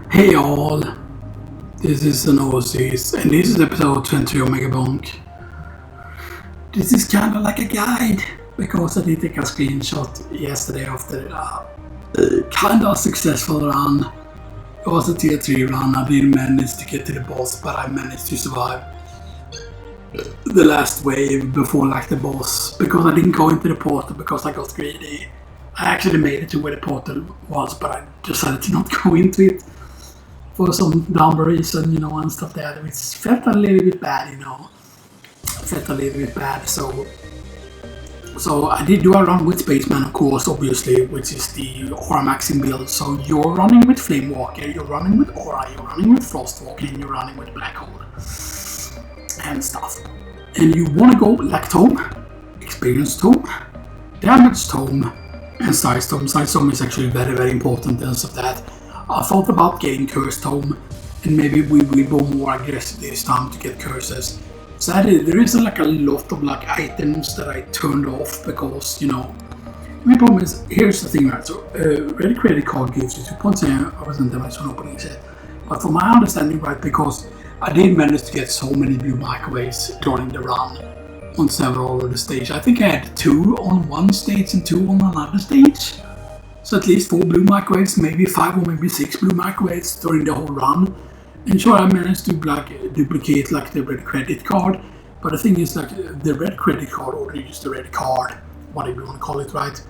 Hey all, this is Xenoxis and this is episode 20 of Megabonk. This is kinda like a guide because I did take a screenshot yesterday after a kinda successful run. It was a tier 3 run. I didn't manage to get to the boss, but I managed to survive the last wave before the boss because I didn't go into the portal because I got greedy. I actually made it to where the portal was, but I decided to not go into it for some dumb reason, and stuff like that, which felt a little bit bad, So I did do a run with Spaceman, of course, obviously, which is the aura maxing build. So you're running with Flamewalker, you're running with aura, you're running with Frostwalker, and you're running with Black Hole and stuff. And you want to go like Tome, Experience Tome, Damage Tome, and Size Tome. Size Tome is actually very, very important and stuff like that. I thought about getting Cursed Tome, and maybe we will go more aggressive this time to get curses. Sadly, there is a lot of items that I turned off because, my problem is, here's the thing, right? So, Red Credit Card gives you 2.7% damage on opening set. But from my understanding, right, because I did manage to get so many blue microwaves during the run on several of the stages. I think I had 2 on one stage and 2 on another stage. So at least 4 blue microwaves, maybe 5 or maybe 6 blue microwaves during the whole run. And sure, I managed to duplicate the red credit card, but the thing is the red credit card, or just the red card, whatever you want to call it, right?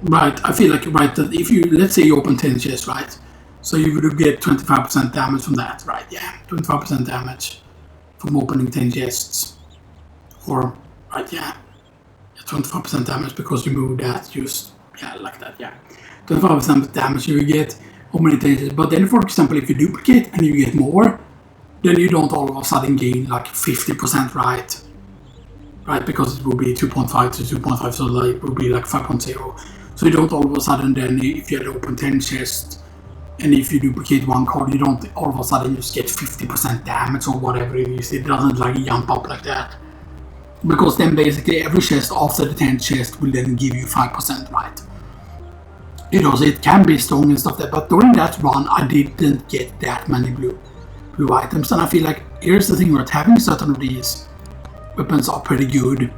Right, I feel that if you, let's say you open 10 chests, right? So you would get 25% damage from that, right? Yeah, 25% damage from opening 10 chests. Or, right, yeah, 25% damage because you move that, like that, yeah. 25% damage you get, how many changes. But then, for example, if you duplicate and you get more, then you don't all of a sudden gain 50%, right? Right, because it will be 2.5 to 2.5, so it will be 5.0. So you don't all of a sudden then, if you had open 10 chests, and if you duplicate one card, you don't all of a sudden just get 50% damage or whatever it is. It doesn't jump up like that. Because then basically every chest after the 10th chest will then give you 5%, right? So it can be strong and stuff there, but during that run I didn't get that many blue items, and I feel here's the thing, right? Having certain of these weapons are pretty good.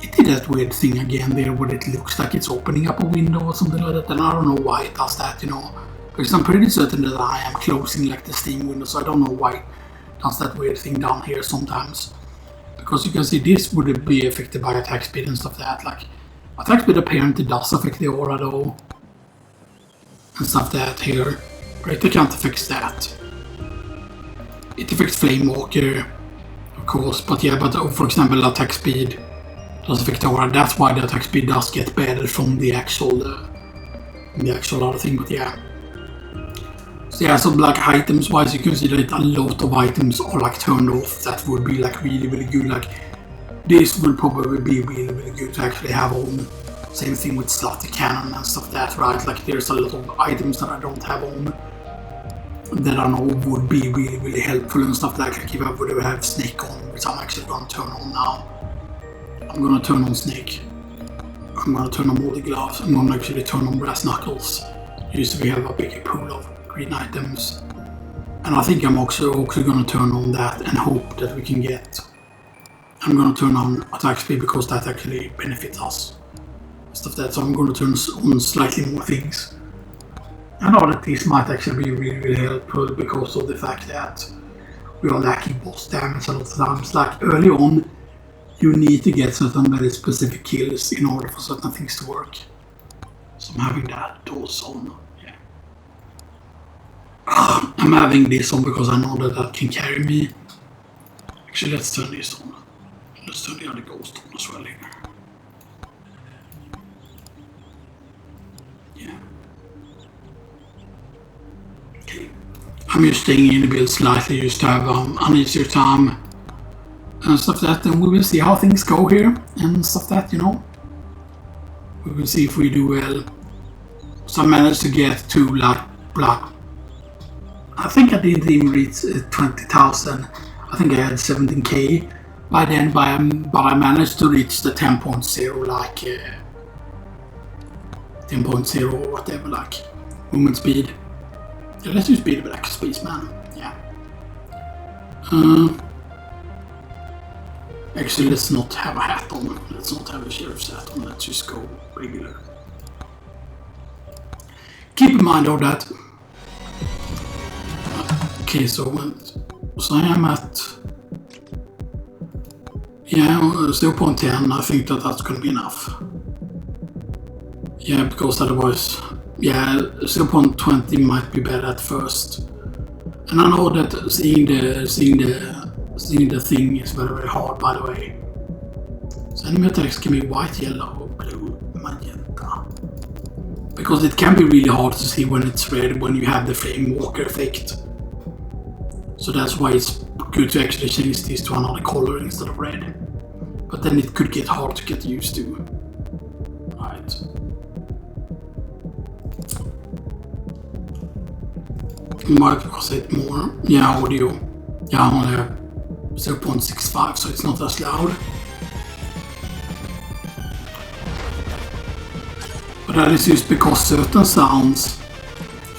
It did that weird thing again there where it looks like it's opening up a window or something like that, and I don't know why it does that, because I'm pretty certain that I am closing the Steam window, so I don't know why it does that weird thing down here sometimes. Because you can see this would be affected by attack speed and stuff like that. Attack speed apparently does affect the aura though. And stuff that here. Right, I can't affect that. It affects Flamewalker, of course, but for example attack speed does affect the aura. That's why the attack speed does get better from the actual other thing, but yeah. So items wise, you can see that a lot of items are turned off. That would be really, really good. This will probably be really, really good to actually have on. Same thing with Slotty Cannon and stuff that, right? There's a lot of items that I don't have on that I know would be really, really helpful and stuff like if I would have Snake on, which I'm actually going to turn on now. I'm going to turn on Snake. I'm going to turn on all the gloves. I'm going to actually turn on Brass Knuckles. Usually we have a bigger pool of green items. And I think I'm also going to turn on that and hope that we can get... I'm going to turn on attack speed because that actually benefits us. Stuff that, so I'm going to turn on slightly more things. I know that this might actually be really, really helpful because of the fact that we are lacking boss damage a lot of times. Early on, you need to get certain very specific kills in order for certain things to work. So I'm having that also on. Yeah. I'm having this on because I know that can carry me. Actually, let's turn this on. Let's turn the other ghost on as well here. I'm just staying in the build slightly just to have an easier time and stuff like that, and we will see how things go here and stuff like that, We will see if we do well. So I managed to get to I think I didn't even reach 20,000. I think I had 17k by then, but I managed to reach the 10.0 10.0 or whatever, movement speed. Yeah, let's just be the black Spaceman. Yeah. Actually, let's not have a hat on. Let's not have a sheriff's hat on. Let's just go regular. Keep in mind though that. Okay, so I am at. Yeah, 0.10. I think that's gonna be enough. Yeah, because otherwise, yeah, 0.20 might be better at first. And I know that seeing the thing is very, very hard, by the way. So enemy attacks can be white, yellow, blue, magenta. Because it can be really hard to see when it's red when you have the flame walker effect. So that's why it's good to actually change this to another color instead of red. But then it could get hard to get used to. Right. Might cost it more. Yeah, audio. Yeah, I only have 0.65, so it's not as loud. But that is just because certain sounds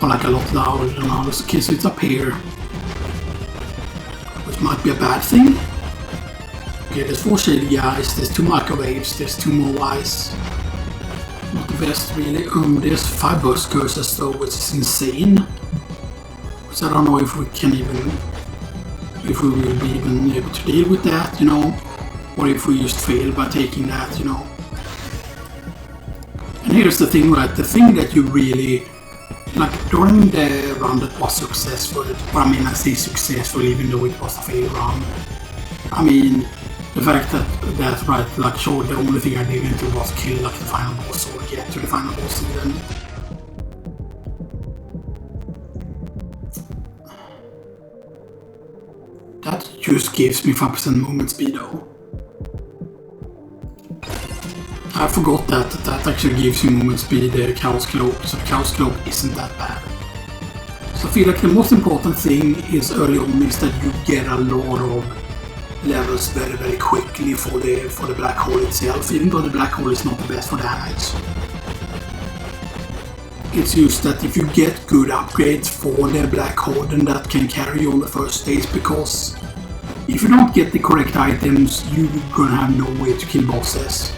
are like a lot louder than others. Okay, so it's up here. Which might be a bad thing. Okay, there's 4 shady guys, there's 2 microwaves, there's 2 more eyes. Not the best really. There's 5 burst curses though, which is insane. So I don't know if we will be even able to deal with that, you know, or if we just fail by taking that, you know. And here's the thing, right? The thing that you really, like during the run that was successful, or I mean I say successful even though it was a failed run. I mean, the fact that right, like sure, the only thing I didn't do was kill like the final boss or get to the final boss even. That just gives me 5% movement speed though. I forgot that actually gives you movement speed, the Chaos Cloak, so the Chaos Cloak isn't that bad. So I feel like the most important thing is early on is that you get a lot of levels very, very quickly for the black hole itself, even though the black hole is not the best for damage. It's just that if you get good upgrades for the black hole, then that can carry you on the first stage, because if you don't get the correct items, you're gonna have no way to kill bosses.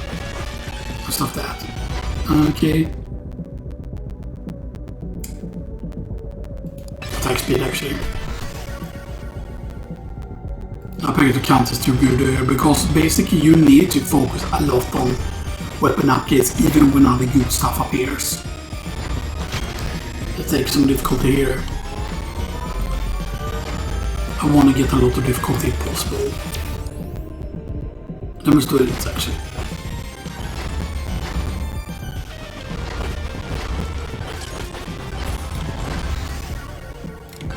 And stuff that. Okay. Attack speed actually. I think the count is too good because basically you need to focus a lot on weapon upgrades even when other good stuff appears. Let's take some difficulty here. I want to get a lot of difficulty if possible. Then we do it actually.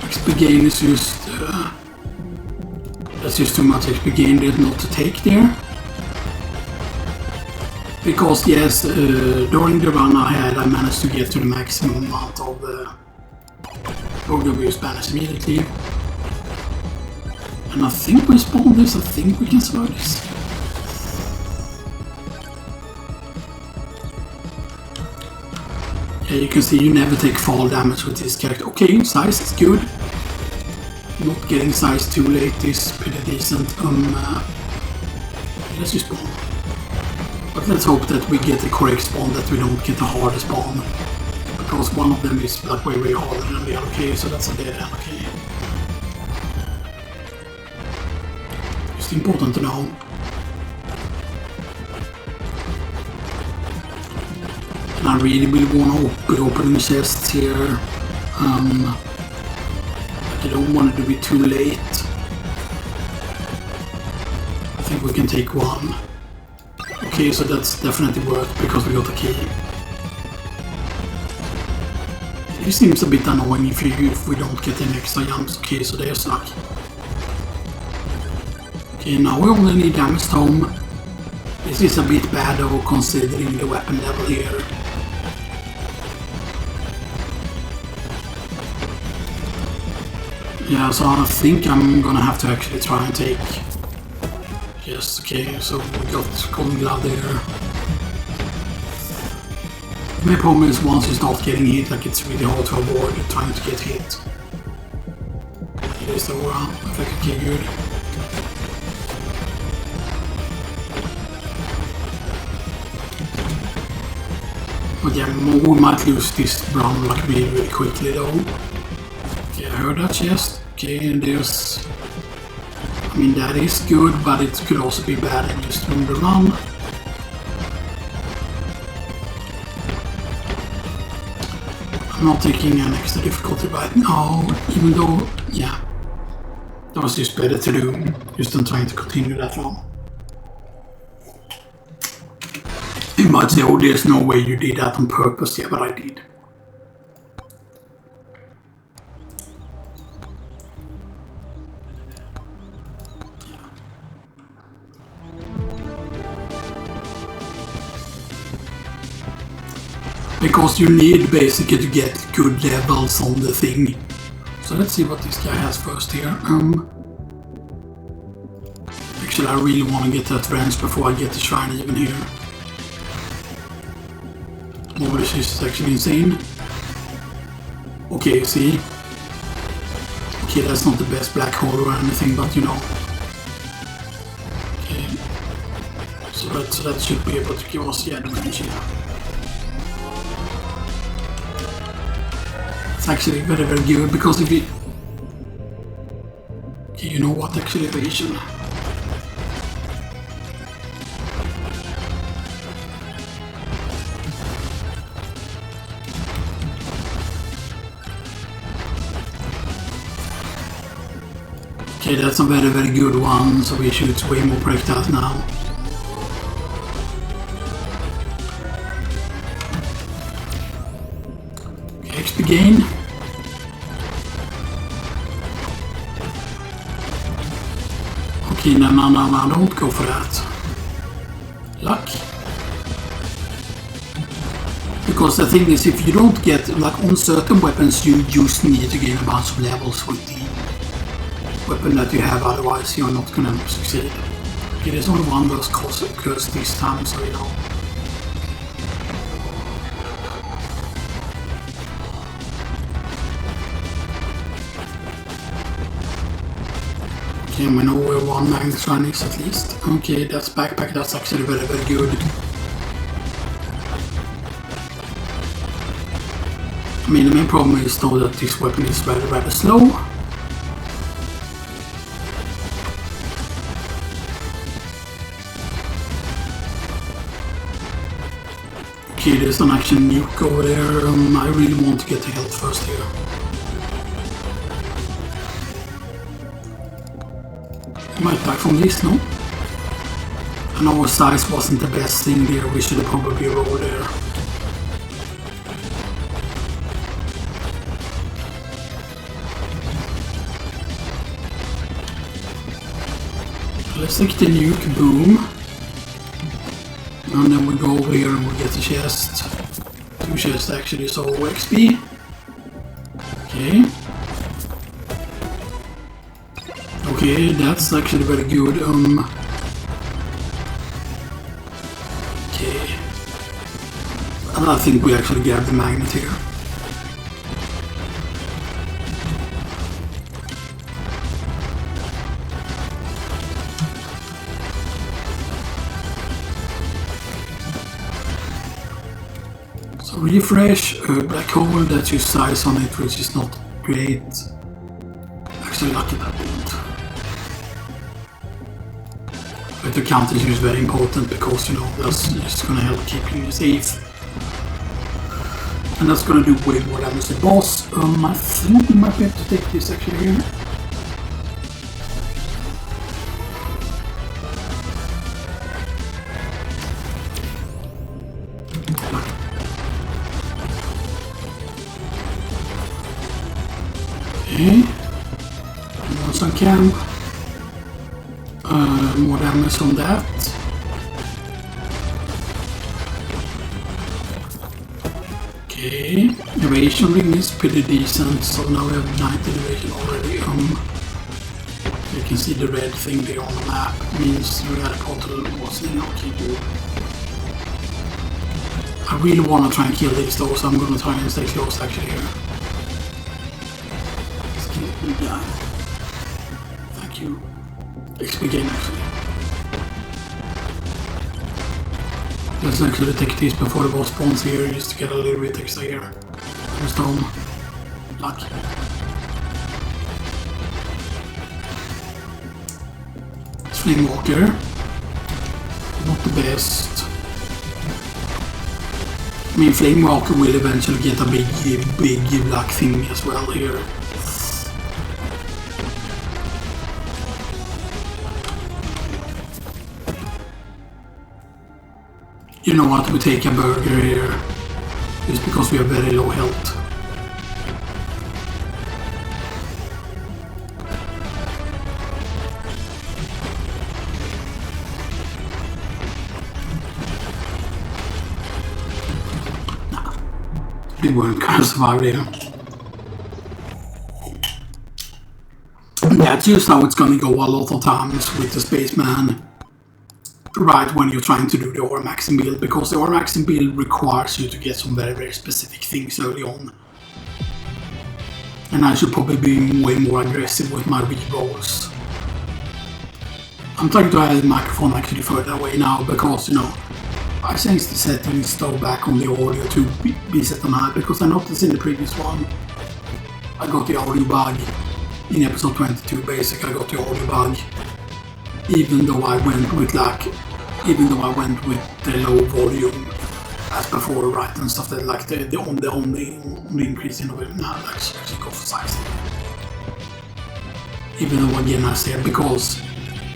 XP gain is just... that's just too much XP gain there not to take there. Because yes, during the run I managed to get to the maximum amount of Ogre we banished immediately. And I think we spawned this, I think we can survive this. Yeah, you can see you never take fall damage with this character. Okay, size is good. Not getting size too late is pretty decent. Let's just spawn. But let's hope that we get the correct spawn, that we don't get the hard spawn. Because one of them is like way, way harder than the other. Okay, so that's a dead end, okay. Just important to know. And I really want to be opening chests here. I don't want it to be too late. I think we can take one. Okay, so that's definitely worth because we got a key. It seems a bit annoying if we don't get any extra jumps. Okay, so they're stuck. Okay, now we only need damage home. This is a bit bad though considering the weapon level here. Yeah, so I think I'm gonna have to actually try and take... Yes, okay, so we got Golden Glove there. My problem is once you start getting hit, like it's really hard to avoid trying to get hit. It is the aura, if I could get good. But yeah, we might lose this round like really quickly though. Okay, I heard that chest. Okay, and there's... I mean, that is good, but it could also be bad and just win the run. I'm not taking an extra difficulty right now, even though, yeah, that was just better to do, just than trying to continue that run. You might say, oh, there's no way you did that on purpose, yeah, but I did. Because you need basically to get good levels on the thing. So let's see what this guy has first here. Actually, I really want to get that wrench before I get the shrine even here. Oh, this is actually insane. Okay, see? Okay, that's not the best black hole or anything, but you know. Okay. So that should be able to give us the wrench here. It's actually very good because if you... Okay, you know what, actually evasion. Okay, that's a very good one, so we should way more break that now. Okay, XP gain. Okay, no, don't go for that. Luck. Because the thing is, if you don't get, like on certain weapons, you just need to gain a bunch of levels with the weapon that you have, otherwise you're not gonna succeed. Okay, there's only one worse curse this time, so you know. Okay, we know where one magnet shrine is at least. Okay, that's backpack, that's actually very good. I mean, the main problem is though that this weapon is very slow. Okay, there's an action nuke over there. I really want to get the health first here. I might die from this, no? I know our size wasn't the best thing there, we should have probably rolled there. Let's take the nuke, boom. And then we go over here and we get the chest. 2 chests actually, so XP. Okay. Okay, that's actually very good. Okay. And I think we actually grabbed the magnet here. Refresh, black hole, that's your size on it, which is not great. Actually, lucky that didn't. But the counter is very important because, you know, that's just gonna help keeping you safe. And that's gonna do way more damage than the boss. I think we might be able to take this actually here. Okay, once I can, more damage on that. Okay, evasion ring is pretty decent, so now we have 90 evasion already. You can see the red thing there on the map, means we got a portal was in. Okay, good. I really want to try and kill these though, so I'm going to try and stay close actually here. Yeah. Thank you. XP gain actually. Let's actually take these before the boss spawns here, just to get a little bit extra here. Stone. Luck. Flame-walker. Not the best. I mean, Flame-walker will eventually get a big black thing as well here. You know what, we take a burger here. Just because we have very low health. We weren't gonna survive there. That's just how it's gonna go a lot of times with the Spaceman. Right when you're trying to do the ore maxing build, because the ore maxing build requires you to get some very specific things early on. And I should probably be way more aggressive with my re-rolls. I'm trying to add the microphone actually further away now because, you know, I changed the settings though back on the audio to be set on high, because I noticed in the previous one I got the audio bug. In episode 22 basically I got the audio bug. Even though I went with the low volume as before, right, and stuff that like the only increase in volume now actually go for size. Even though again I said because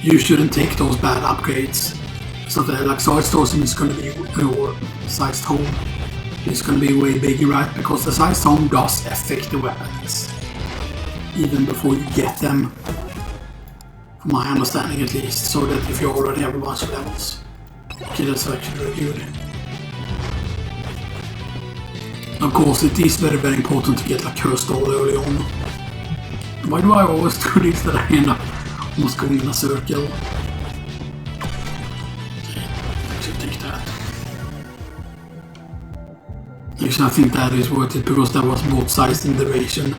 you shouldn't take those bad upgrades. So that like sized home is gonna be or sized home is gonna be way bigger, right? Because the sized home does affect the weapons even before you get them. From my understanding at least, so that if you already have a bunch of levels. Okay, that's actually very good. Of course, it is very important to get like cursed all early on. Why do I always do this that I end up almost going in a circle? Okay, actually take that. Actually, I think that is worth it because that was both size and duration.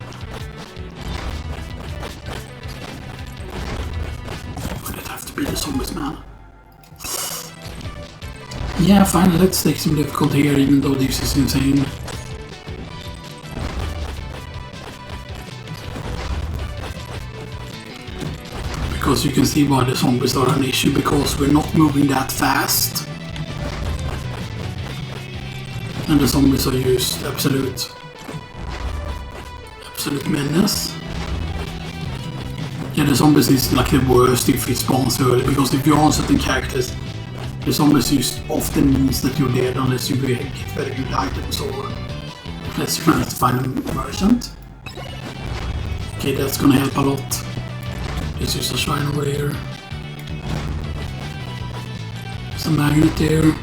The zombies, man. Yeah, finally, let's take some difficulty here, even though this is insane. Because you can see why the zombies are an issue, because we're not moving that fast. And the zombies are used absolute menace. Yeah, the zombies is like the worst if it spawns early, because if you're on certain characters, the zombies use often means that you're dead unless you get very good items or unless you manage to find a merchant. Okay, that's gonna help a lot. Let's use a shrine over here. There's a magnet there.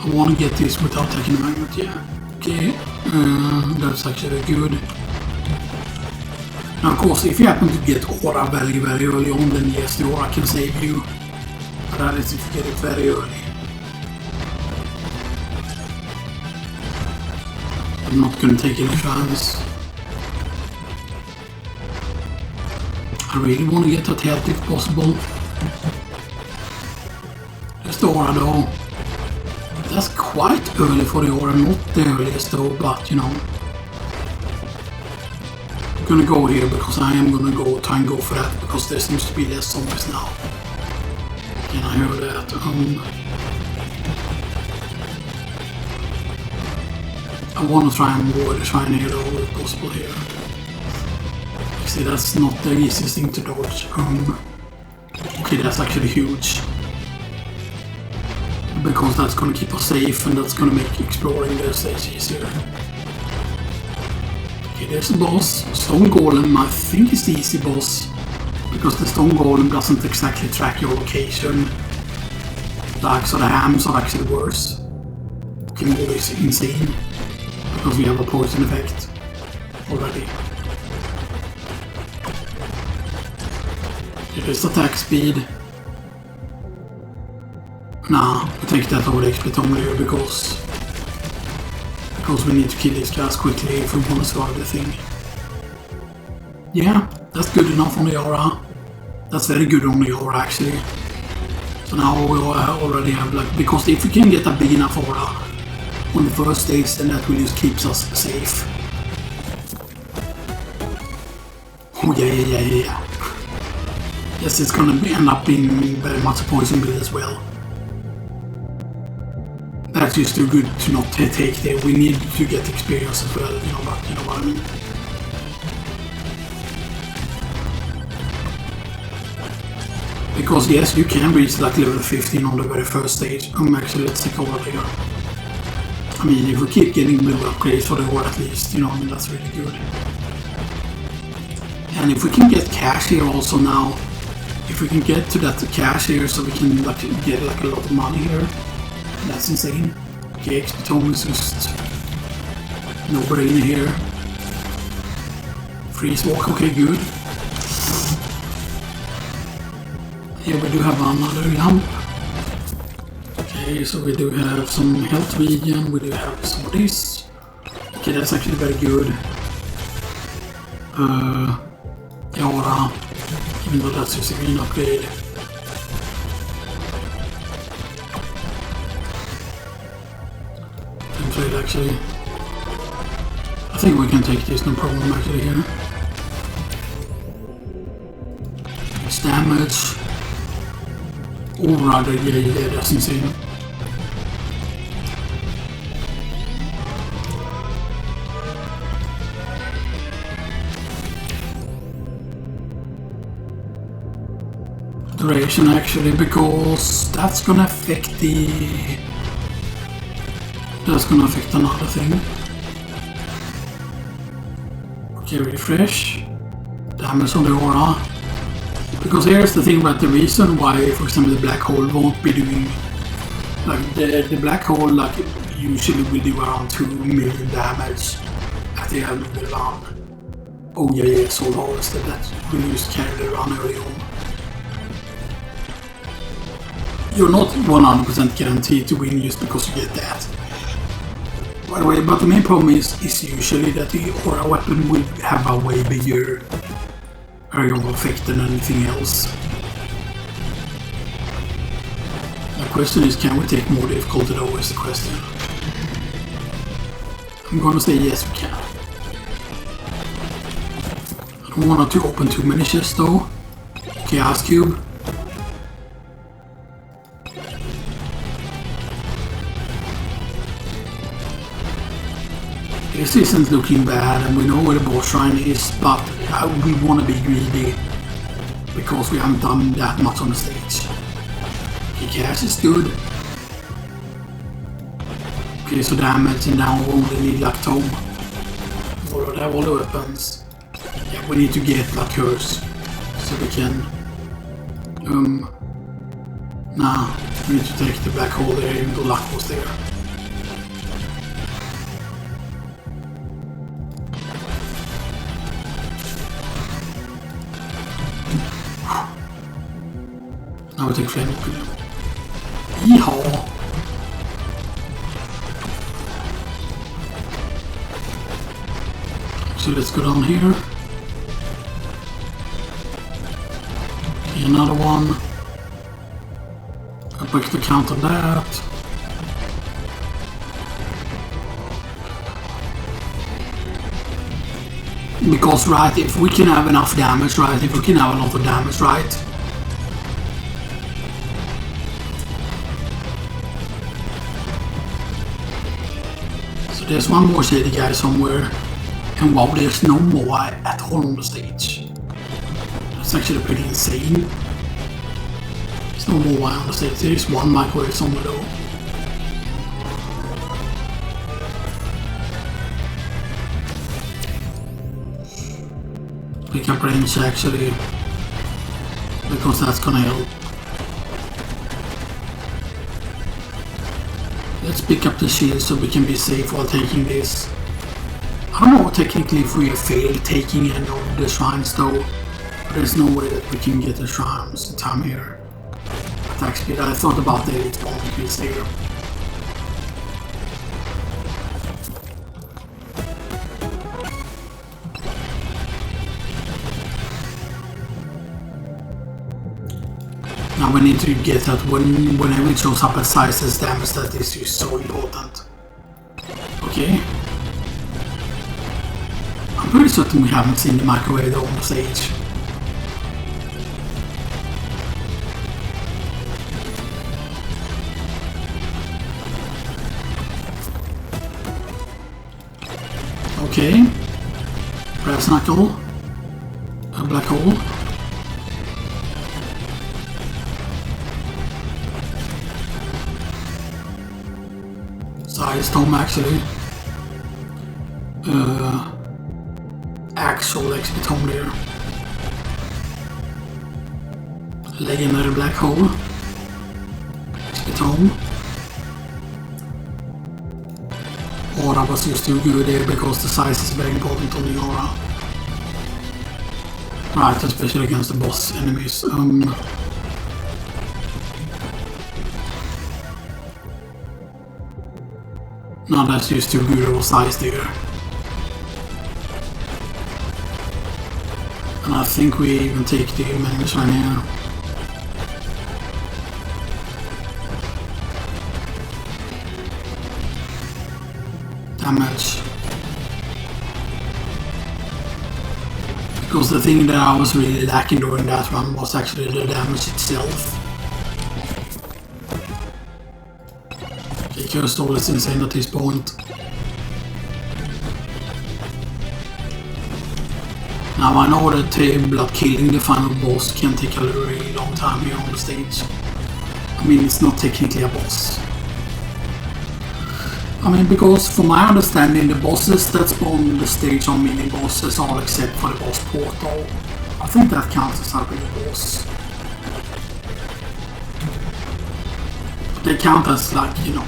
I want to get this without taking the magnet, yeah. Okay, that's actually good. Now of course, if you happen to get aura very early on, then yes, the aura can save you. But that is if you get it very early. I'm not going to take any chance. I really want to get that health if possible. Just the aura though. That's quite early for the aura, not the earliest though, but you know. I'm gonna go here because I am gonna try and go for that because there seems to be less zombies now. And I heard that. I want to try and avoid the shrine here though, if possible here. See, that's not the easiest thing to dodge. Okay, that's actually huge. Because that's going to keep us safe and that's going to make exploring the stage easier. Okay, there's the boss. Stone Golem, I think is the easy boss. Because the Stone Golem doesn't exactly track your location. Like, so the hams are actually worse. Can go is insane. Because we have a poison effect already. Just attack speed. Nah, we take that over the XP only here because we need to kill these guys quickly if we want to survive the thing. Yeah, that's good enough on the aura. That's very good on the aura actually. So now we already have like, because if we can get a big enough aura on the first stage, then that really just keeps us safe. Oh yeah. Yes, it's gonna end up being very much a poison build as well. That's just too good to not take there. We need to get experience as well, you know what I mean. Because yes, you can reach like level 15 on the very first stage. Actually, let's take over here. I mean, if we keep getting blue upgrades for the war at least, you know, I mean, that's really good. And if we can get cash here also now, if we can get to that cash here so we can like get like a lot of money here, that's insane. Okay, XP tome is just nobody in here. Freeze walk, okay, good. Here we do have another jump. Okay, so we do have some health regen, we do have some of this. Okay, that's actually very good. Aura, even though that's just a green upgrade. Trade actually. I think we can take this, no problem actually here. It's damage. Oh rather, yeah, that's insane. Duration actually, because that's gonna affect another thing. Okay, refresh. Damage on the aura. Because here's the thing about the reason why, for example, the black hole won't be doing like the black hole like usually will do around 2 million damage at the end of the run. Oh yeah, Soul Harvester that we used to carry the run early on. You're not 100% guaranteed to win just because you get that. By the way, but the main problem is usually that the aura weapon will have a way bigger area of effect than anything else. The question is, can we take more difficulty though, is the question. I'm gonna say yes we can. I don't want to open too many chests though. Okay, Ice Cube. This isn't looking bad and we know where the boss shrine is, but we want to be greedy because we haven't done that much on the stage. Okay, cash is good. Okay, so damage and now we only need like tome. Already have all the weapons. Yeah, we need to get like curse so we can nah, we need to take the black hole there even though luck was there. Now we take flame walker. Yeehaw! So let's go down here. Okay, another one. I'll break the count on that. Because right, if we can have enough damage, right, if we can have a lot of damage, right, there's one more shady guy somewhere, and wow, there's no more at all on the stage. That's actually pretty insane. There's no more on the stage. There's one microwave somewhere though. Pick up range actually, because that's gonna help. Let's pick up the shield so we can be safe while taking this. I don't know technically if we have failed taking any of the shrines though. There's no way that we can get the shrines in time here. Attack speed. I thought about the elite bomb increase here. Now we need to get that whenever it shows up as sizes damage, that is just so important. Okay. I'm pretty certain we haven't seen the microwave on stage. Okay. Brass knuckle. A black hole. Size Tom actually. Actual XP Tom there. Legendary black hole. XP Tom. Aura was just too good there because the size is very important on the aura. Right, especially against the boss enemies. No, that's just too good of a size there. And I think we even take the menus right here. Damage. Because the thing that I was really lacking during that run was actually the damage itself. Okay, Cursed All is insane at this point. Now I know that blood killing the final boss can take a really long time here on the stage. I mean, it's not technically a boss. I mean, because from my understanding, the bosses that spawn the stage are mini bosses, all except for the boss portal. I think that counts as a real boss. They count as, like, you know.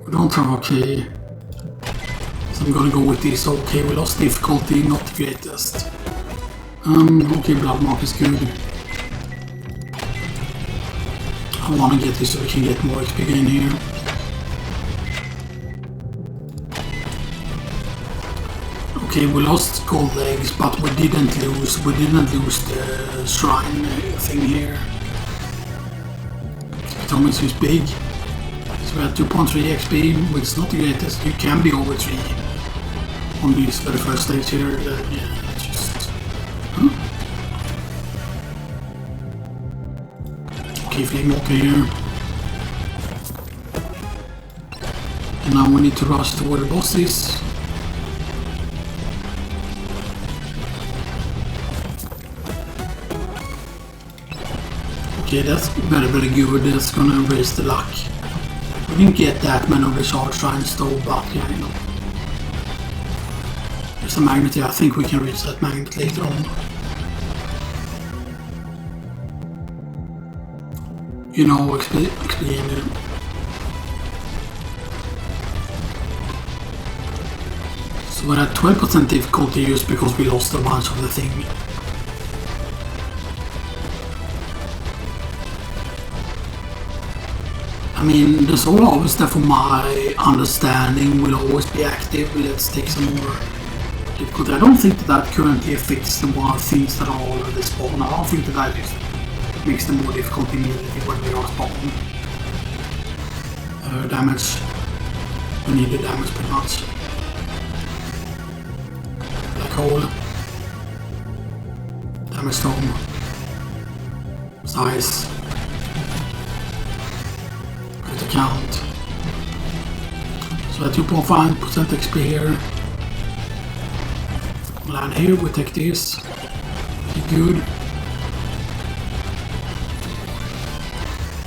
We don't have okay. So I'm gonna go with this. Okay, we lost difficulty, not the greatest. Okay, blood mark is good. I want to get this so we can get more XP in here. Okay, we lost gold legs, but we didn't lose the shrine thing here. Thomas is big. So we had 2.3 XP, which is not the greatest. You can be over 3 on these for the first stage here. Yeah, it's just... Huh? Okay, flame walker here. And now we need to rush to where the boss is. Okay, that's very good. That's gonna raise the luck. We didn't get that many of the charge shrines though, but yeah, you know. There's a magnet here. I think we can reach that magnet later on. You know, explain it. So we're at 12% difficulty just because we lost a bunch of the thing. I mean, the soul harvester, from my understanding, will always be active. Let's take some more difficulty. I don't think that currently affects the one things that are already spawned. I don't think that just makes them more difficult immediately when they are spawned. Damage. We need the damage pretty much. Black hole. Damage stone. Size. Critical count. So at 2.5% XP here. Land here, we take this. Good.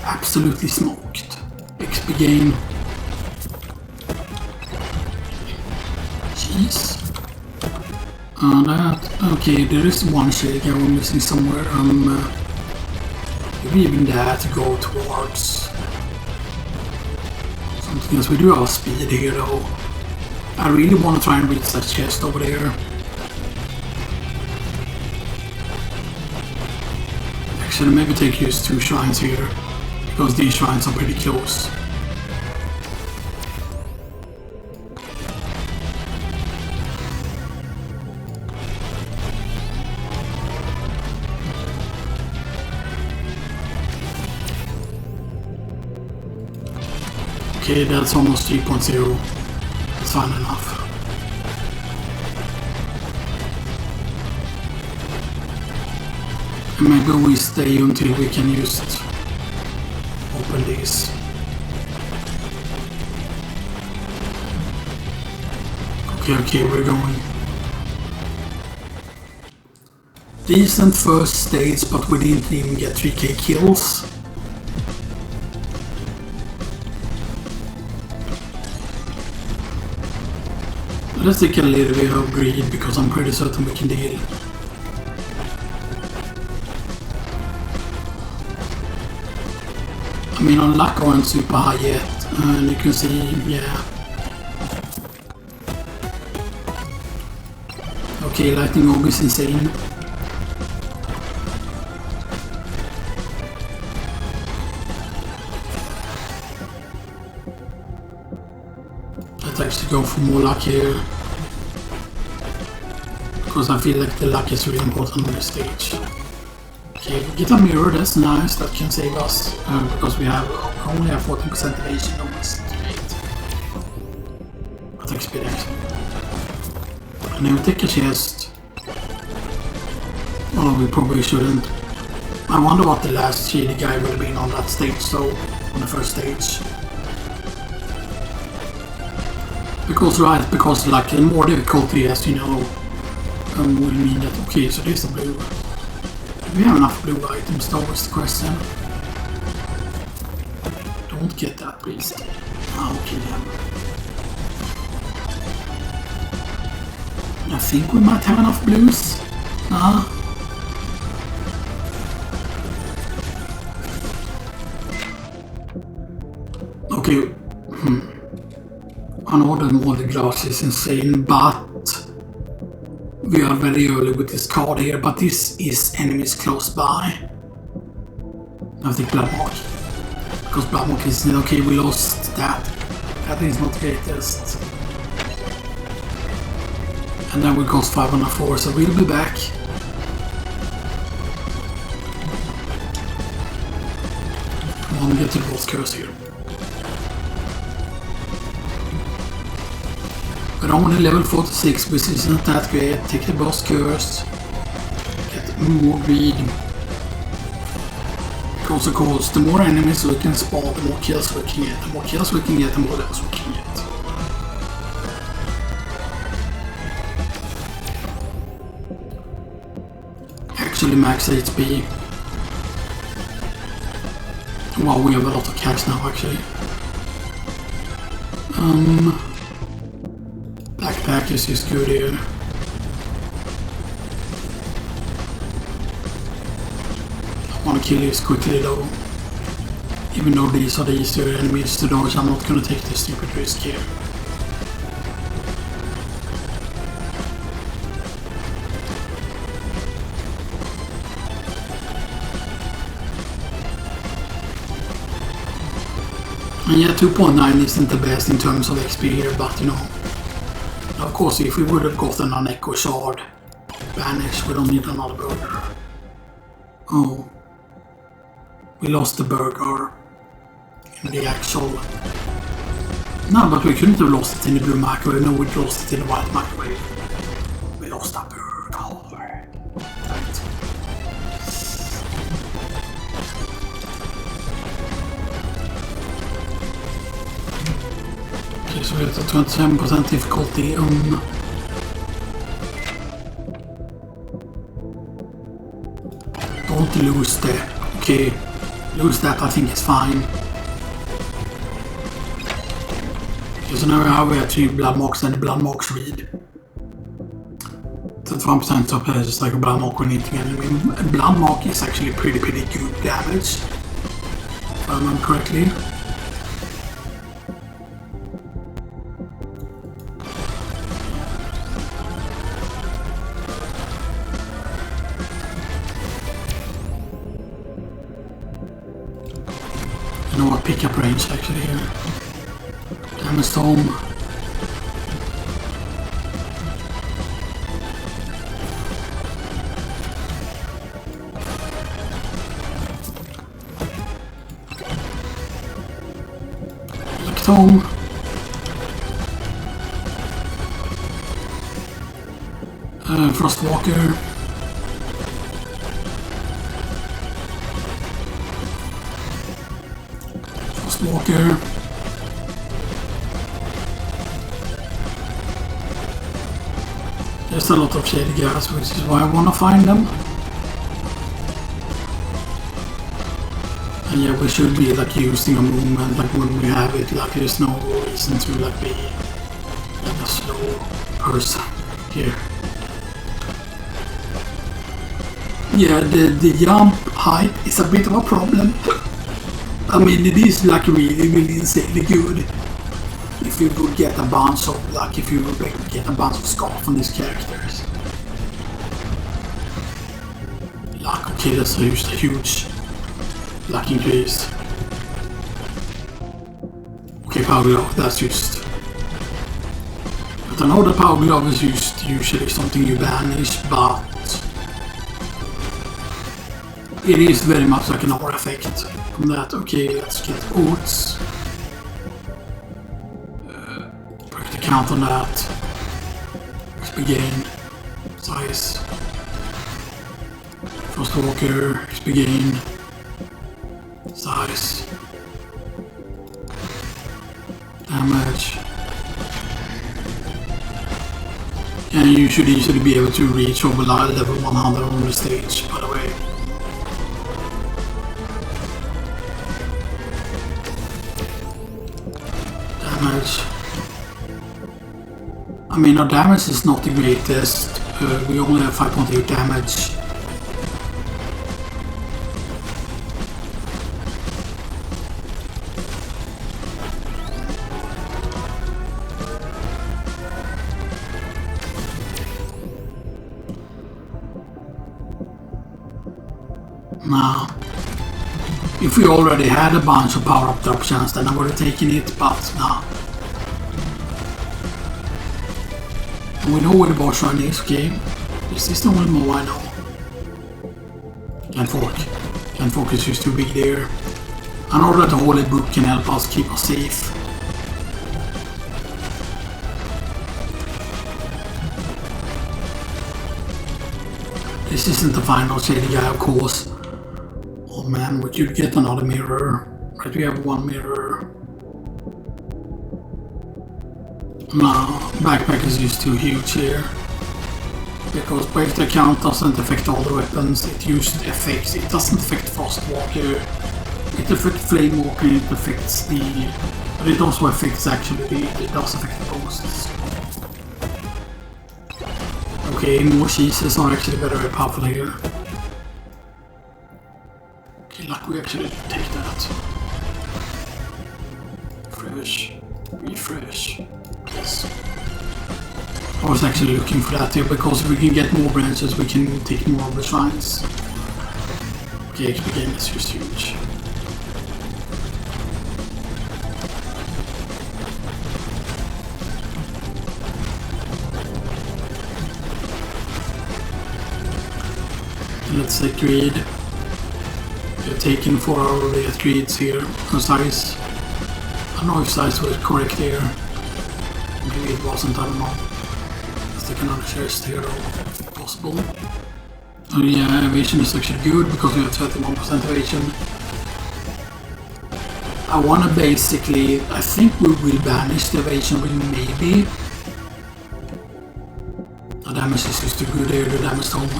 Absolutely smoked. XP gain. Jeez. Okay, there is one shake I was missing somewhere. Maybe even that to go towards something else. We do have speed here though. I really want to try and reach that chest over there. Actually, maybe take use 2 shrines here, because these shrines are pretty close. Okay, that's almost 3.0. It's fine enough. And maybe we stay until we can just open these. Okay, we're going. Decent first stage, but we didn't even get 3k kills. Let's take a little bit of greed, because I'm pretty certain we can deal. I mean, our luck aren't super high yet, and you can see, yeah. Okay, lightning ogre is insane. Let's actually go for more luck here. Because I feel like the luck is really important on this stage. Okay, we get a mirror, that's nice, that can save us. Because we only have 14% evasion on this stage. But experience. And then we take a chest. Oh, we probably shouldn't. I wonder what the last shady guy would have been on that stage, so on the first stage. Because like the more difficulty, as you know, will mean that, okay, so there's a blue. Do we have enough blue items, though, is the question. Don't get that, please. I'll kill him. I think we might have enough blues. Okay. I know that all the glass is insane, but we are very early with this card here, but this is enemies close by. I think Bloodmark. Because Bloodmark is okay, we lost that. That is not the greatest. And then we cost 504, so we'll be back. Come on, get to the boss curse here. We're only level 46, which isn't that great. Take the boss curse. Get more greed. Because of course, the more enemies we can spawn, the more kills we can get. The more kills we can get, the more levels we can get. Actually max HP. Wow, we have a lot of cash now actually. Backpack is just good here. I want to kill these quickly though. Even though these are the easier enemies to dodge, I'm not going to take this stupid risk here. And yeah, 2.9 isn't the best in terms of XP here, but you know. Of course, if we would have gotten an Echo Shard Vanish, we don't need another burger. Oh. We lost the burger in the actual... No, but we couldn't have lost it in the blue microwave. No, we lost it in the white microwave. We lost that burger. Right. Okay, so we have a 27% difficulty. Don't lose that. Okay, lose that, I think it's fine. Okay, so now we have 3 blood marks and the blood marks read. 21% up here is just like a blood mark when hitting enemy. A blood mark is actually pretty good damage, if I remember correctly. know what pickup range actually here. Damage home. Home. Frostwalker. Frostwalker. There's a lot of shady guys, which is why I want to find them. And yeah, we should be like using a movement like when we have it, like there's no reason to like be like a slow person here. Yeah, the jump height is a bit of a problem. I mean, it is like really insanely good. If you would get a bunch of, like if you would get a bunch of scarf on these characters. Like, okay, that's just a huge luck increase. Okay, power glove, that's just... But I know that power glove is usually something you banish, but... It is very much like an aura effect from that. Okay, let's get oats. Break the count on that. XP gain. Size. Frostwalker. XP gain. Size. Damage. And you should easily be able to reach over level 100 on the stage, by the way. Damage. I mean, our damage is not the greatest. We only have 5.8 damage. Now, if we already had a bunch of power-up options, then I would have taken it, but nah. And we know where the boss run is, okay? This is the only move I know. Can't fork. Can't fork is just too big there. I know that the Holy Book can help us keep us safe. This isn't the final shady guy, of course. Oh man, we could get another mirror. Right, we have one mirror. No, backpack is just too huge here. Because break the count doesn't affect all the weapons, it just affects, it doesn't affect Frostwalker. It affects Flamewalker, it affects the... But it also affects actually it does affect the ghosts. Okay, more cheeses are actually very powerful here. Okay, like we actually take that. Fresh. Refresh. Yes. I was actually looking for that here because if we can get more branches, we can take more of the shrines. Okay, XP game is just huge. Let's say greed. We're taking 4 hour red greeds here. No size. I don't know if size was correct here. Maybe it wasn't, I don't know. Let's take another chest here though, if possible. Oh yeah, evasion is actually good because we have 31% evasion. I wanna basically, I think we will banish the evasion with maybe. The damage is just too good here, the damage home.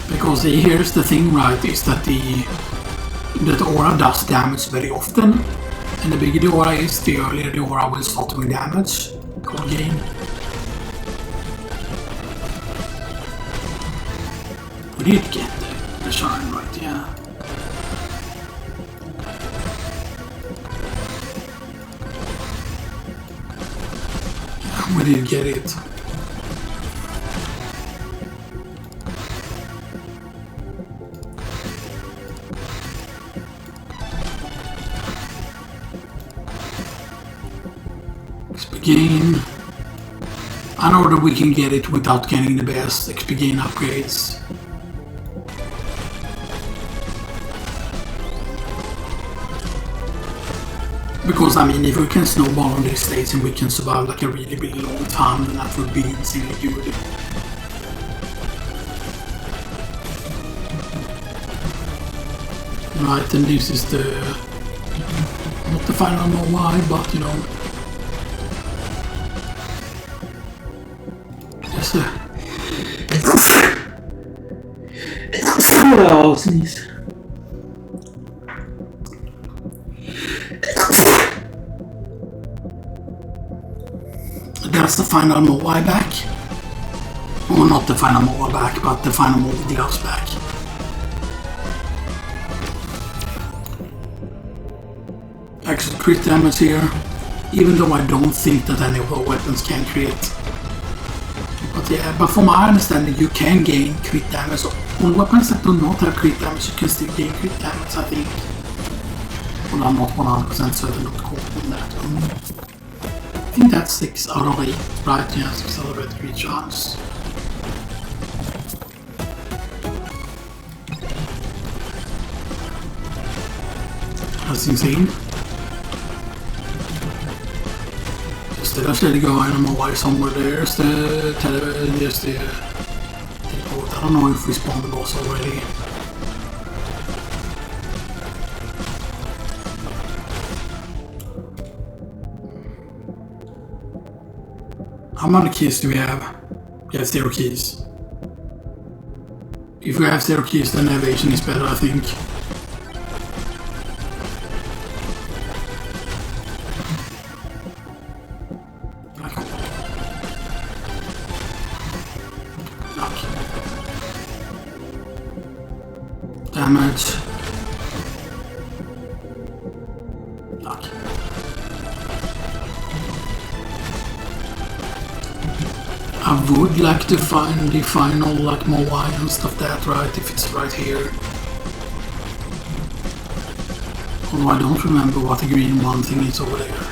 Because here's the thing, right, is that the aura does damage very often. And the bigger the aura is, the earlier the aura will start doing damage. Cool game. We did get the shine, right, yeah. Yeah, we did get it. gain. I know that we can get it without getting the best XP gain upgrades. Because I mean, if we can snowball on these states and we can survive like a really, really long time, then that would be insanely good. Right, and this is the... not the final why, but you know... just oh, sneeze. That's the final Moai back. Or not the final Moai back, but the final Moai gloves back. Extra crit damage here, even though I don't think that any of our weapons can crit. But yeah, but from my understanding you can gain crit damage. On weapons that do not have crit damage you can still gain crit damage, I think. Well, I'm not 100% certain of the call on that. I think that's 6 out of 8, right? Yeah, 6 out of 8 crit chance. That's insane. Let's let it go. I don't know why somewhere there's the teleport. I don't know if we spawned the boss already. How many keys do we have? We have 0 keys. If we have 0 keys, then evasion is better, I think. Damage. Luck. I would like to find the final like Moai and stuff that, right, if it's right here. Although I don't remember what the green one thing is over there.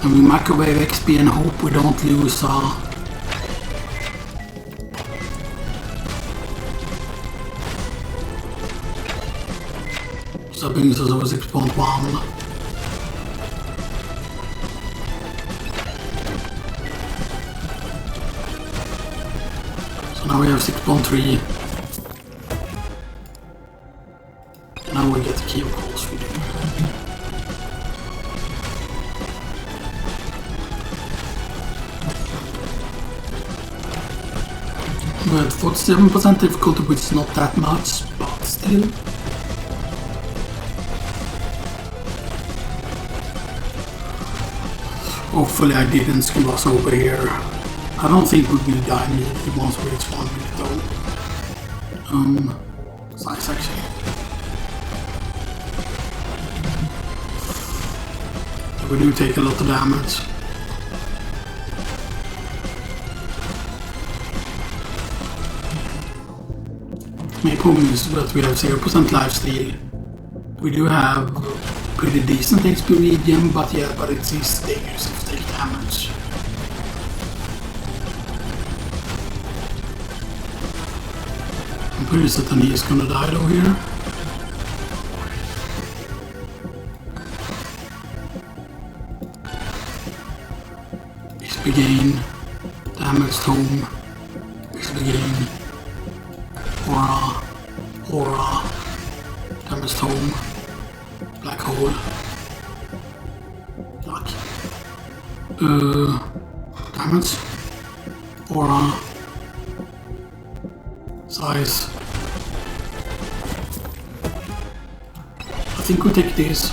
And we microwave XP and hope we don't lose So that brings us over 6.1. So now we have 6.3. Now we get the key, of course we do. But 47% difficulty, which is not that much, but still. Hopefully I didn't screw us over here. I don't think we will die immediately once we reach 1 minute though. Nice actually. We do take a lot of damage. Main problem is that we have 0% lifesteal. We do have pretty decent XP regen, but yeah, but it's dangerous if we take damage. I'm pretty certain he is gonna die though here. XP gain, damage home, XP gain. Aura, damage home, black hole, luck, damage, aura, size. I think we take this.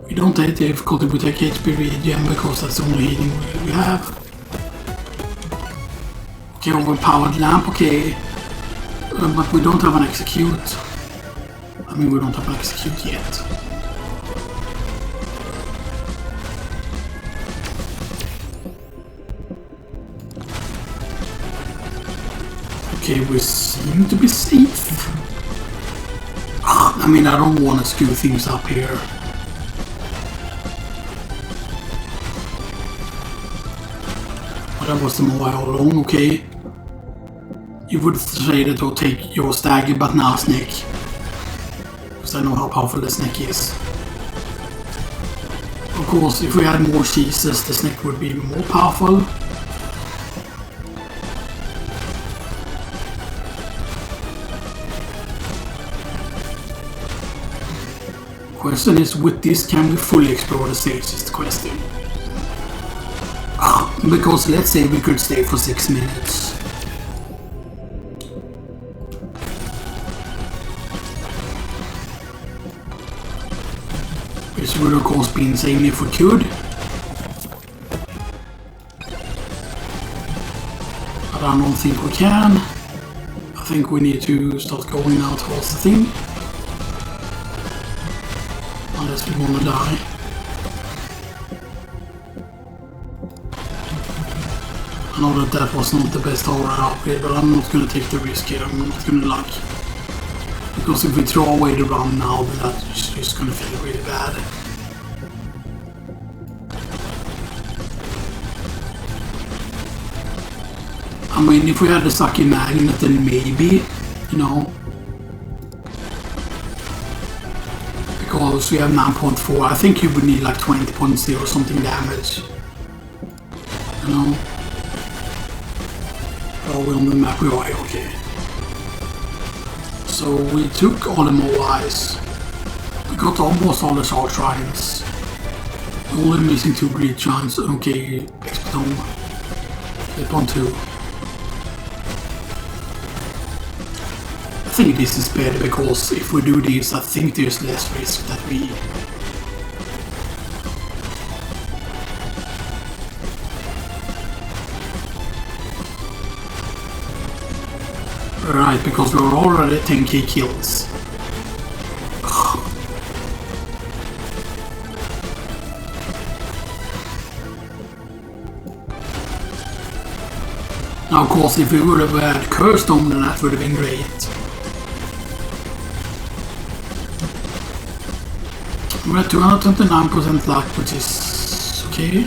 We don't take the difficulty, we take HP regen because that's the only healing we have. Okay, overpowered lamp, okay. But we don't have an execute. I mean, we don't have an execute yet. Okay, we seem to be safe. I mean, I don't want to screw things up here. But that was the move all along, okay. You would say that you'll take your stagger, but now snake. Because I know how powerful the snake is. Of course, if we had more cheeses, the snake would be more powerful. Question is, with this, can we fully explore the stage is the question. Because let's say we could stay for 6 minutes. Which would of course be insane if we could. But I don't think we can. I think we need to start going out towards the thing. Unless we want to die. I know that that was not the best aura upgrade, but I'm not going to take the risk here. I'm not going to like. Because if we throw away the run now, then that's just going to feel really bad. I mean, if we had the sucky magnet, then maybe, you know. Because we have 9.4, I think you would need like 20.0 or something damage. You know. Oh, we're on the map, we are, okay. So we took all the Moais. We got almost all the Shark Shrines. Only missing 2 Great Shrines. Okay, Expedome. Flip on 2. I think this is better because if we do this, I think there's less risk that we... Right, because we're already at 10k kills. Now, of course, if we would have had Curse Stone, then that would have been great. We're at 229% luck, which is okay.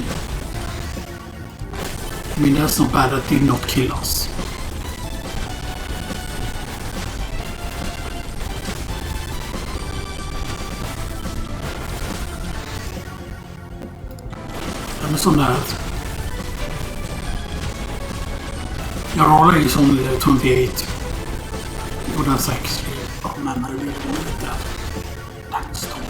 I mean, that's not bad, that did not kill us. Damage on that. Your aura is only 28. Oh, that's actually... Oh man, I really wanted that. That's not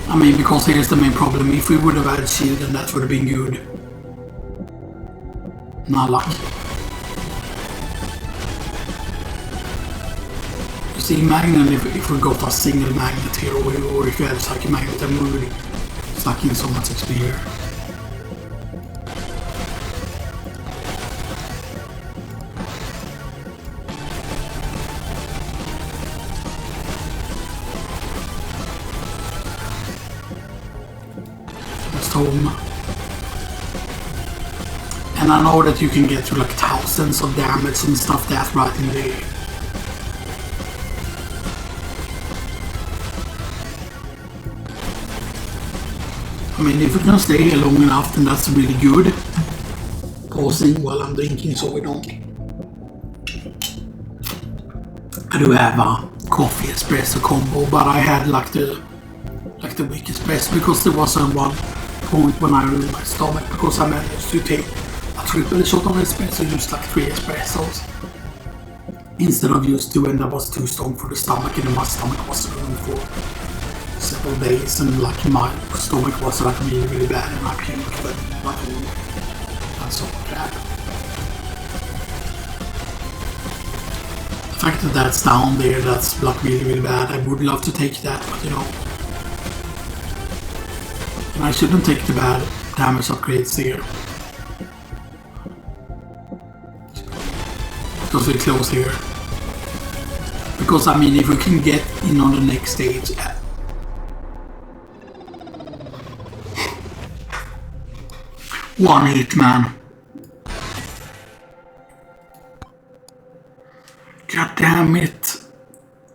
I mean, because here's the main problem. If we would have had shield, then that would have been good. Not lucky. You see, magnet, if we got a single magnet here, or if you had like a magnet, then we would be sucking so much XP here. Home. And I know that you can get to like thousands of damage and stuff that right in there. I mean, if we can stay here long enough, then that's really good. Pausing while I'm drinking so we don't. I do have a coffee espresso combo, but I had like the wich espresso because there was one point when I ruined my stomach because I managed to take a triple shot of espresso, used like 3 espressos instead of just 2, and that was too strong for the stomach, and my stomach was ruined for several days, and like my stomach was like really bad and I puked, but that's all crap. The fact that that's down there, that's like really bad. I would love to take that, but you know. And I shouldn't take the bad damage upgrades here. Because we're close here. Because I mean, if we can get in on the next stage, One hit, man. God damn it.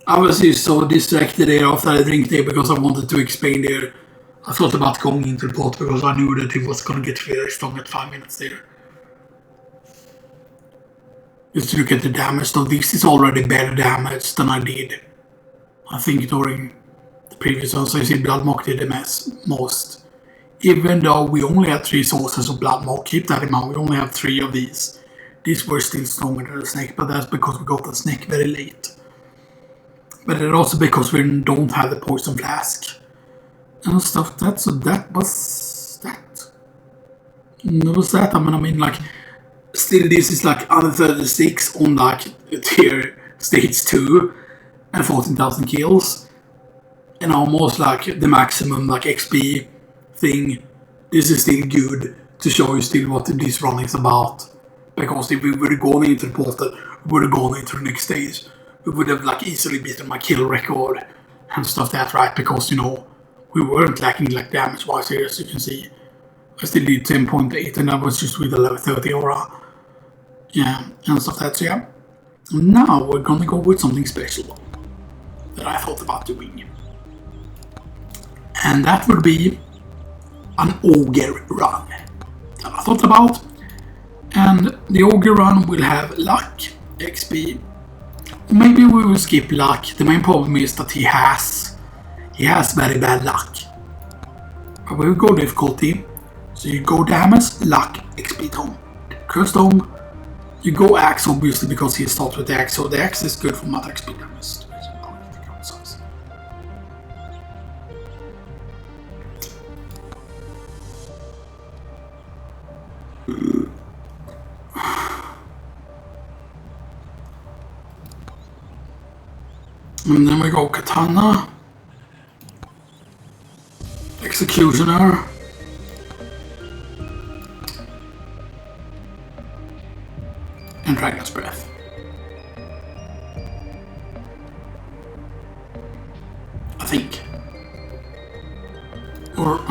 I was just so distracted there after I drank there because I wanted to explain there. I thought about going into the pot because I knew that it was gonna get very strong at 5 minutes there. Just to look at the damage, so this is already better damage than I did. I think during the previous one, so you see Bloodmock did the most. Even though we only had 3 sources of Bloodmock, keep that in mind, we only have 3 of these. These were still stronger than the snake, but that's because we got the snake very late. But it's also because we don't have the poison flask. And stuff that, so that was that. That was that, I mean like, still this is like under 36 on like tier stage 2 and 14,000 kills. And almost like the maximum like XP thing. This is still good to show you still what this run is about. Because if we would have gone into the portal, we would have gone into the next stage. We would have like easily beaten my kill record and stuff that, right? Because, you know, we weren't lacking like damage wise here, as you can see. I still did 10.8 and that was just with the level 30 aura. Yeah, and stuff that, so yeah. Now we're gonna go with something special that I thought about doing. And that would be an Ogre run that I thought about. And the Ogre run will have luck, XP. Maybe we will skip luck. The main problem is that he has very bad luck. But we will go difficulty. So you go damage, luck, XP tome. Curse tome. You go axe obviously because he starts with the axe. So the axe is good for max XP damage. And then we go Katana, Executioner, and Dragon's Breath. I think. Or,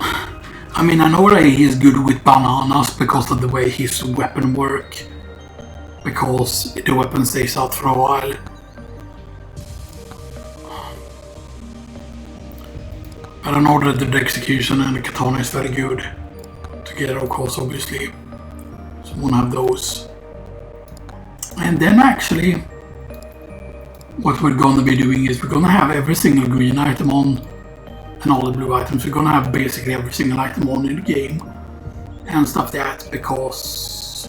I mean, I know that he is good with bananas because of the way his weapon work. Because the weapon stays out for a while. I don't know that the execution and the katana is very good together, of course, obviously. So we won't have those. And then actually, what we're gonna be doing is we're gonna have every single green item on and all the blue items. We're gonna have basically every single item on in the game and stuff like that, because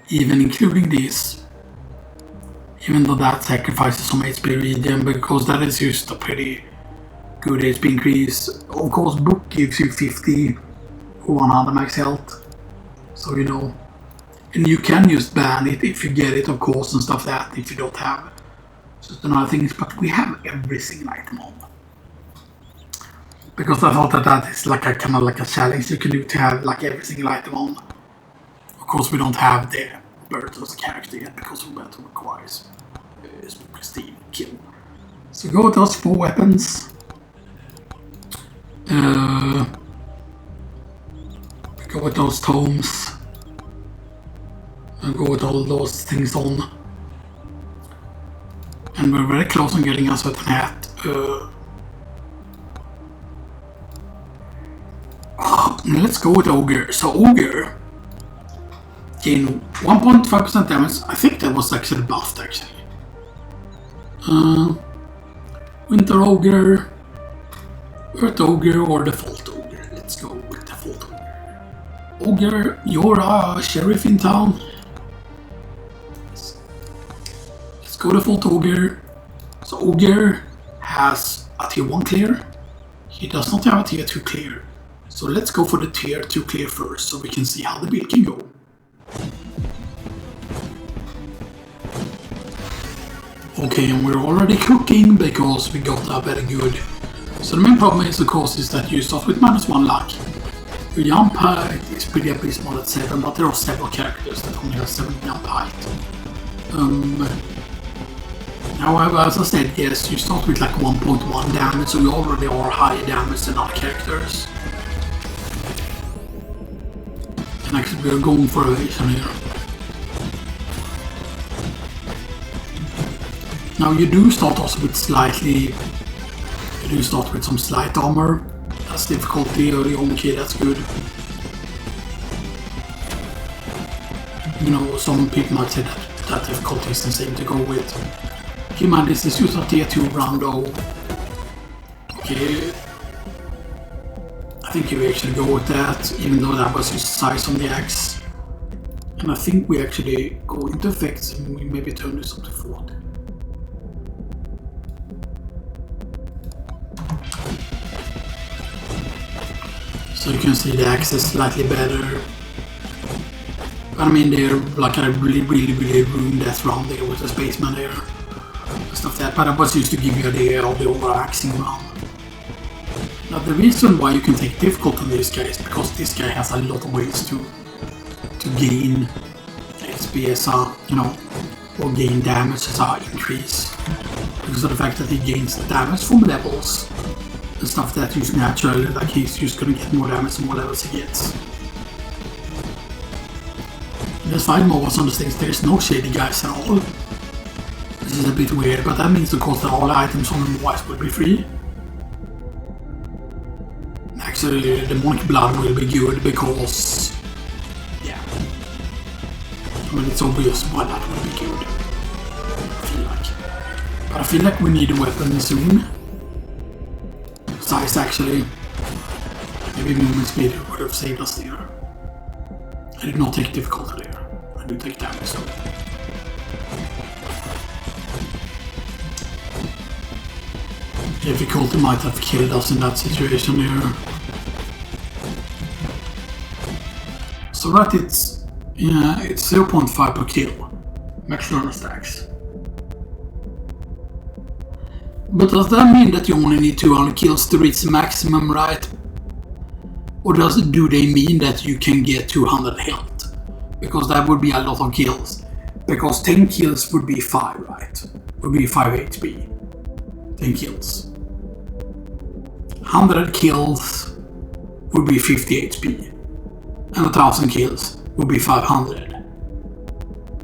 even including this, even though that sacrifices some HP region, because that is just a pretty good HP increase. Of course, book gives you 50 or 100 max health, so you know. And you can just ban it if you get it, of course, and stuff like that, if you don't have certain other things, but we have every single item on. Because I thought that is like a kind of like a challenge you can do to have like every single item on. Of course, we don't have the bird as a character yet because of that requires prestige kill. So go with those 4 weapons. Go with those tomes. And go with all those things on. And we're very close on getting a certain hat. Let's go with Ogre. So Ogre gain 1.5% damage. I think that was actually buffed actually. Winter Ogre, Earth Ogre, or Default Ogre. Let's go with Default Ogre. Ogre, you're a sheriff in town. Let's go Default Ogre. So Ogre has a tier 1 clear. He does not have a tier 2 clear. So let's go for the tier 2 clear first, so we can see how the build can go. Okay, and we're already cooking because we got a very good. So the main problem is, of course, is that you start with -1 luck. Your jump height is pretty abysmal at 7, but there are several characters that only have 7 jump height. However, as I said, yes, you start with like 1.1 damage, so you already are higher damage than other characters. Actually, we're going for evasion here. Now you do start also with some slight armor. That's difficulty early on, okay, that's good. You know, some people might say that difficulty is the same to go with. Okay, man, this is just a tier 2 round though. Okay. I think we actually go with that, even though that was just size on the axe. And I think we actually go into effects and we maybe turn this up to 40. So you can see the axe is slightly better. But I mean, they're like I really ruined that round there with the Spaceman there. Stuff that, but I was used to give you the idea of the overaxing round. Now the reason why you can take difficult on this guy is because this guy has a lot of ways to gain XP as a, you know, or gain damage as a increase. Because of the fact that he gains damage from levels and stuff that is naturally, like he's just gonna get more damage the more levels he gets. In this fight mode, what's on the stage, there's no shady guys at all. This is a bit weird, but that means of course that all the items on the wise will be free. Actually, the monkey blood will be good because, yeah, I mean it's obvious why that will be good, I feel like. But I feel like we need a weapon soon. Size actually, maybe movement speed would have saved us there. I did not take difficulty there, I do take damage though. Difficulty might have killed us in that situation here. So right, it's 0.5 per kill, max learner stacks. But does that mean that you only need 200 kills to reach the maximum, right? Or do they mean that you can get 200 health? Because that would be a lot of kills. Because 10 kills would be 5, right? Would be 5 HP. 10 kills. 100 kills would be 50 HP. And 1000 kills would be 500.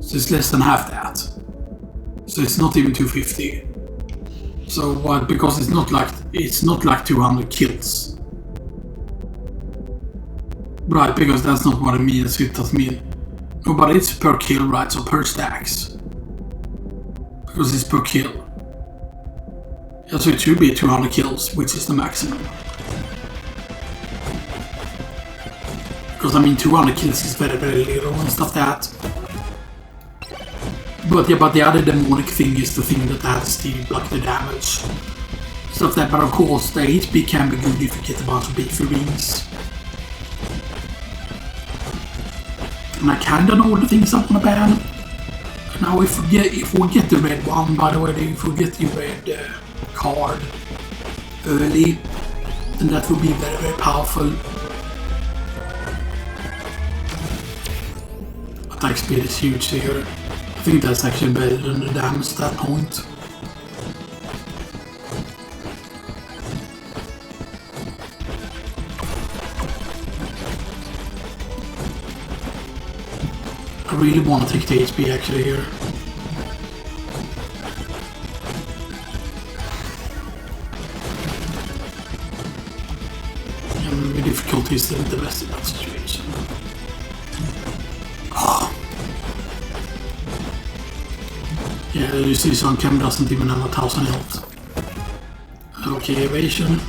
So it's less than half that. So it's not even 250. So what? Because it's not like 200 kills. Right, because that's not what it means. It doesn't mean. No, but it's per kill, right? So per stacks. Because it's per kill. Yeah, so it should be 200 kills, which is the maximum. Because I mean 200 kills is very little and stuff that. But yeah, but the other demonic thing is the thing that adds the damage. Stuff that, but of course the HP can be good if you get a bunch of beefy rings. And I kinda know the things I wanna ban. Now if we get the red one, by the way, if we get the red card early, then that will be very powerful. Attack speed is huge here. I think that's actually better than the damage at that point. I really want to take the HP actually here. And the difficulty is still the best in that situation. Yeah, you see some cam doesn't even have 1000 health. Okay, evasion.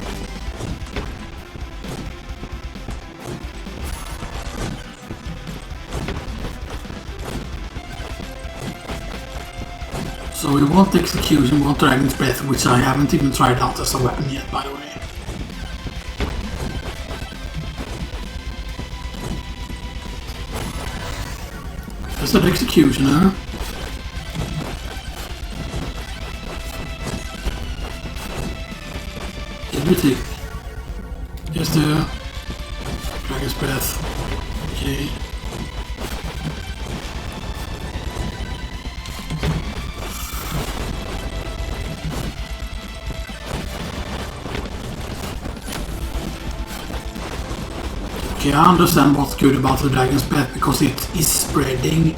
So we want execution, we want Dragon's Breath, which I haven't even tried out as a weapon yet, by the way. There's an executioner. Everything. Just the Dragon's Breath. Okay. Okay, I understand what's good about the Dragon's Breath because it is spreading.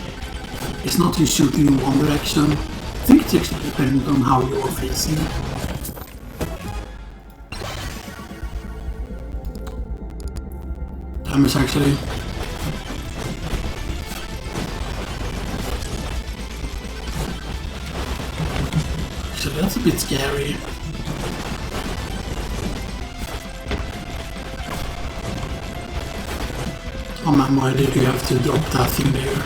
It's not just shooting in one direction. I think it's actually dependent on how you're facing. Damage actually. Actually, that's a bit scary. Oh man, why did you have to drop that thing there?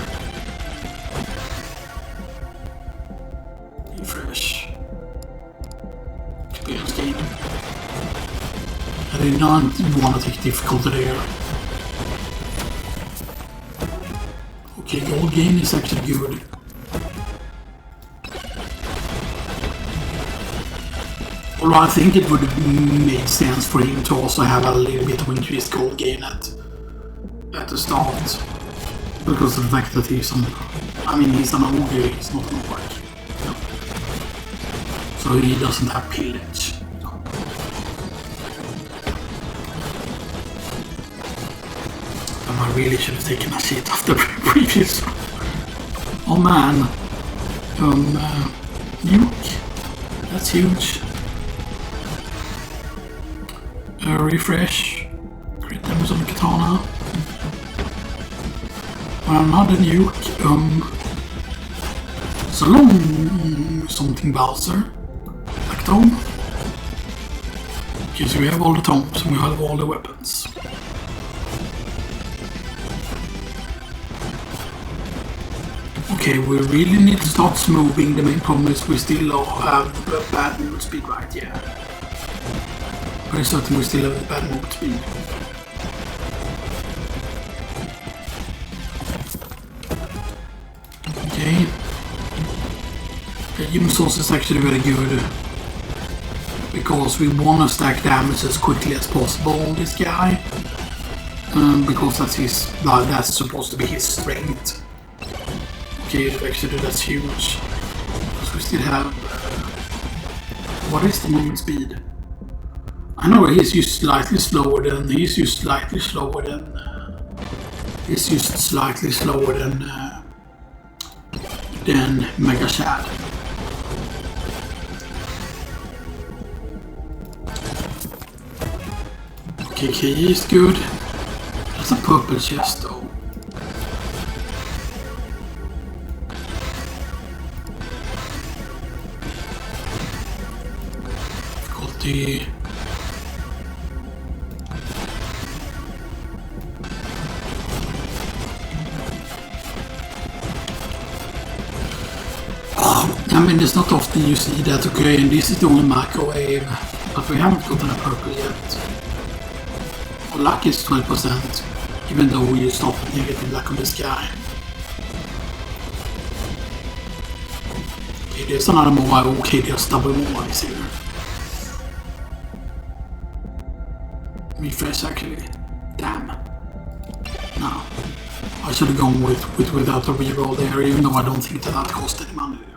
Refresh. Experience gain. I did not want to take difficulty there. Okay, gold gain is actually good. Although I think it would make sense for him to also have a little bit of increased gold gain at the start. Because of the fact that he's an... I mean, he's an Ogre, he's not an Ogre. No. So he doesn't have pillage. And I really should have taken a shit after the previous one. Oh man. Nuke. That's huge. Refresh. Crit damage on the katana. Another nuke. So long something Bowser. Like tome. Okay, so we have all the tomes and we have all the weapons. Okay, we really need to start smoothing. The main problem is we still have bad movement speed, right? Yeah. Pretty certain we still have bad movement speed. Okay. The human source is actually very good. Because we want to stack damage as quickly as possible on this guy. Because that's supposed to be his strength. Okay, actually that's huge. Because we still have... what is the movement speed? I know he's used slightly slower than... He's used slightly slower than Mega Shad. Okay, key is good. That's a purple chest though. Difficulty. I mean, it's not often you see that, okay, and this is the only microwave, but we haven't gotten a purple yet. Our luck is 12%, even though we stopped negative luck on this guy. Okay, there's another mobile. Okay, there's double mobiles here. Refresh actually. Damn. No. I should have gone without a reroll there, even though I don't think that cost any money there.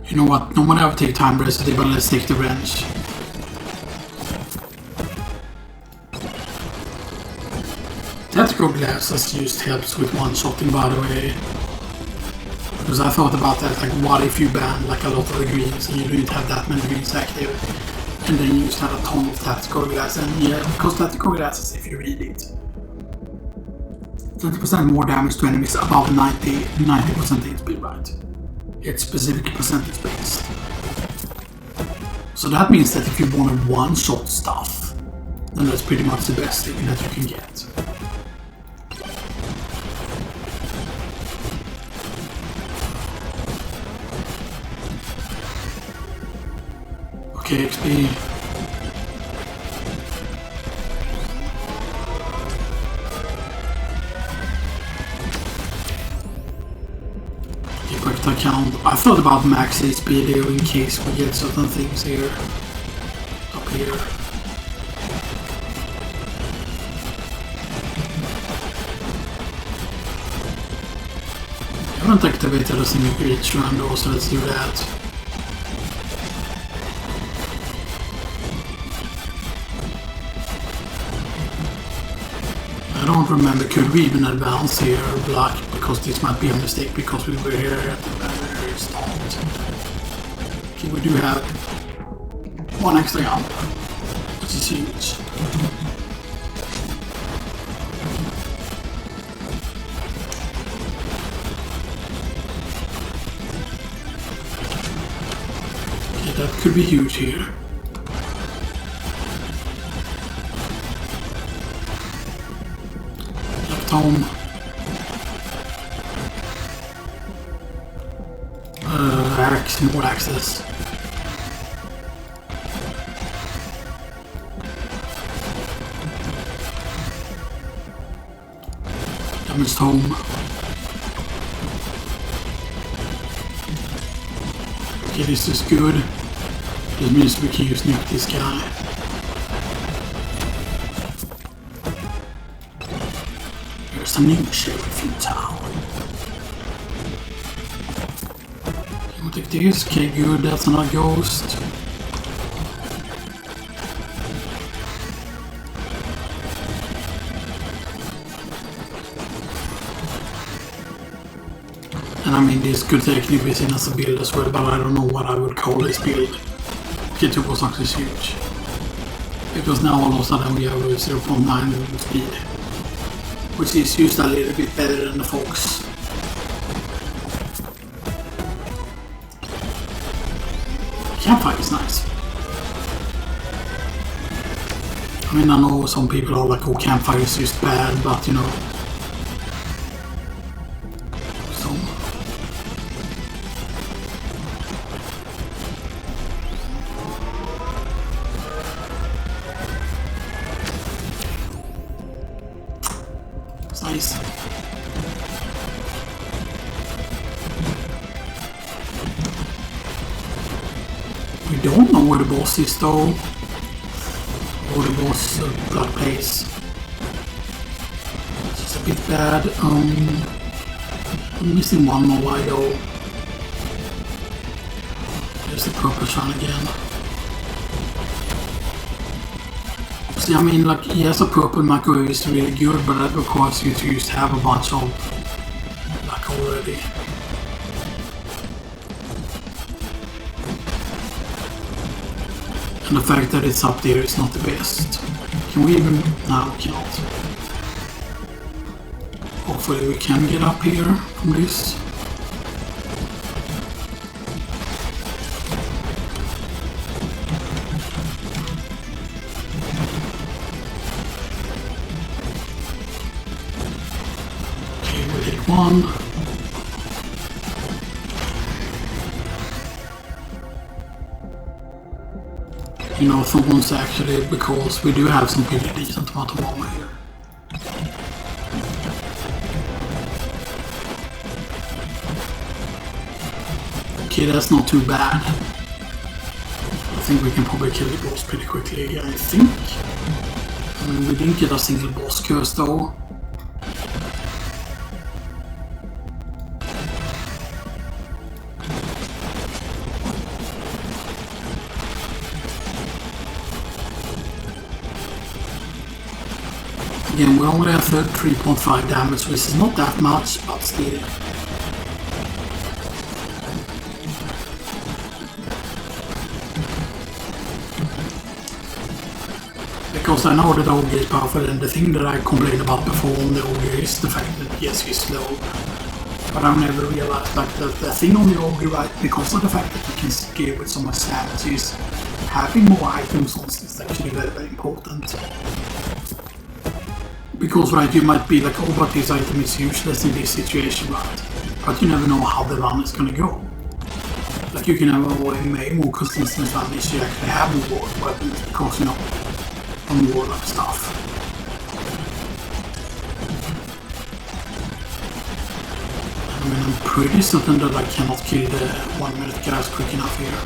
You know what? No one ever take time recipe, but let's take the wrench. Tactical glasses used helps with one-shotting, by the way. Because I thought about that, like what if you ban like a lot of the greens and you didn't have that many greens active, and then you just had a ton of tactical glasses, and yeah, because tactical glasses, if you read it, 20% more damage to enemies above 90% HP, right? It's specific percentage based. So that means that if you want to one-shot stuff, then that's pretty much the best thing that you can get. Okay, XP. I thought about max HP there in case we get certain things here. Up here. I haven't activated a single glitch run though, so let's do that. I don't remember, could we even advance here, black, because this might be a mistake because we were here at the very start. Okay, we do have one extra gun, which is huge. Okay, that could be huge here. Home. More access. Damaged home. Okay, this is good. This means we can use nuke this guy. Here's some new sheriff in town. We'll take this. Okay, good. That's another ghost. And I mean, this could technically be seen as a build as well, but I don't know what I would call this build. Okay, 2.6 is huge. Because now all of a sudden we have a 0.9 speed, which is used a little bit better than the Fox. Campfire is nice. I mean, I know some people are like, oh, campfire is just bad, but you know. So. It's nice. We don't know where the boss is though. Or the boss blood place. It's a bit bad. I'm missing one more. Why though? There's the purple one again. See, I mean, like, yes, a purple microwave is really good, but that requires you to just have a bunch of like already. And the fact that it's up there is not the best. Can we even... No, we cannot. Hopefully we can get up here from this. Okay, we hit one. You know, thorns actually, because we do have some pretty decent amount of armor here. Okay, that's not too bad. I think we can probably kill the boss pretty quickly, I think. I mean, we didn't get a single boss curse though. Again, we only have 3.5 damage, which is not that much, but still. Because I know that Ogre is powerful, and the thing that I complained about before on the Ogre is the fact that yes, he's slow. But I've never realized that the thing on the Ogre, right, because of the fact that you can scale with so much damage, is having more items on is actually very, very important. Because, right, you might be like, oh, but this item is useless in this situation, right? But you never know how the run is gonna go. Like, you can have a way more consistent run if you actually have more weapons, because, you know, on warlock stuff. I mean, I'm pretty certain that I cannot kill the 1 minute guys quick enough here.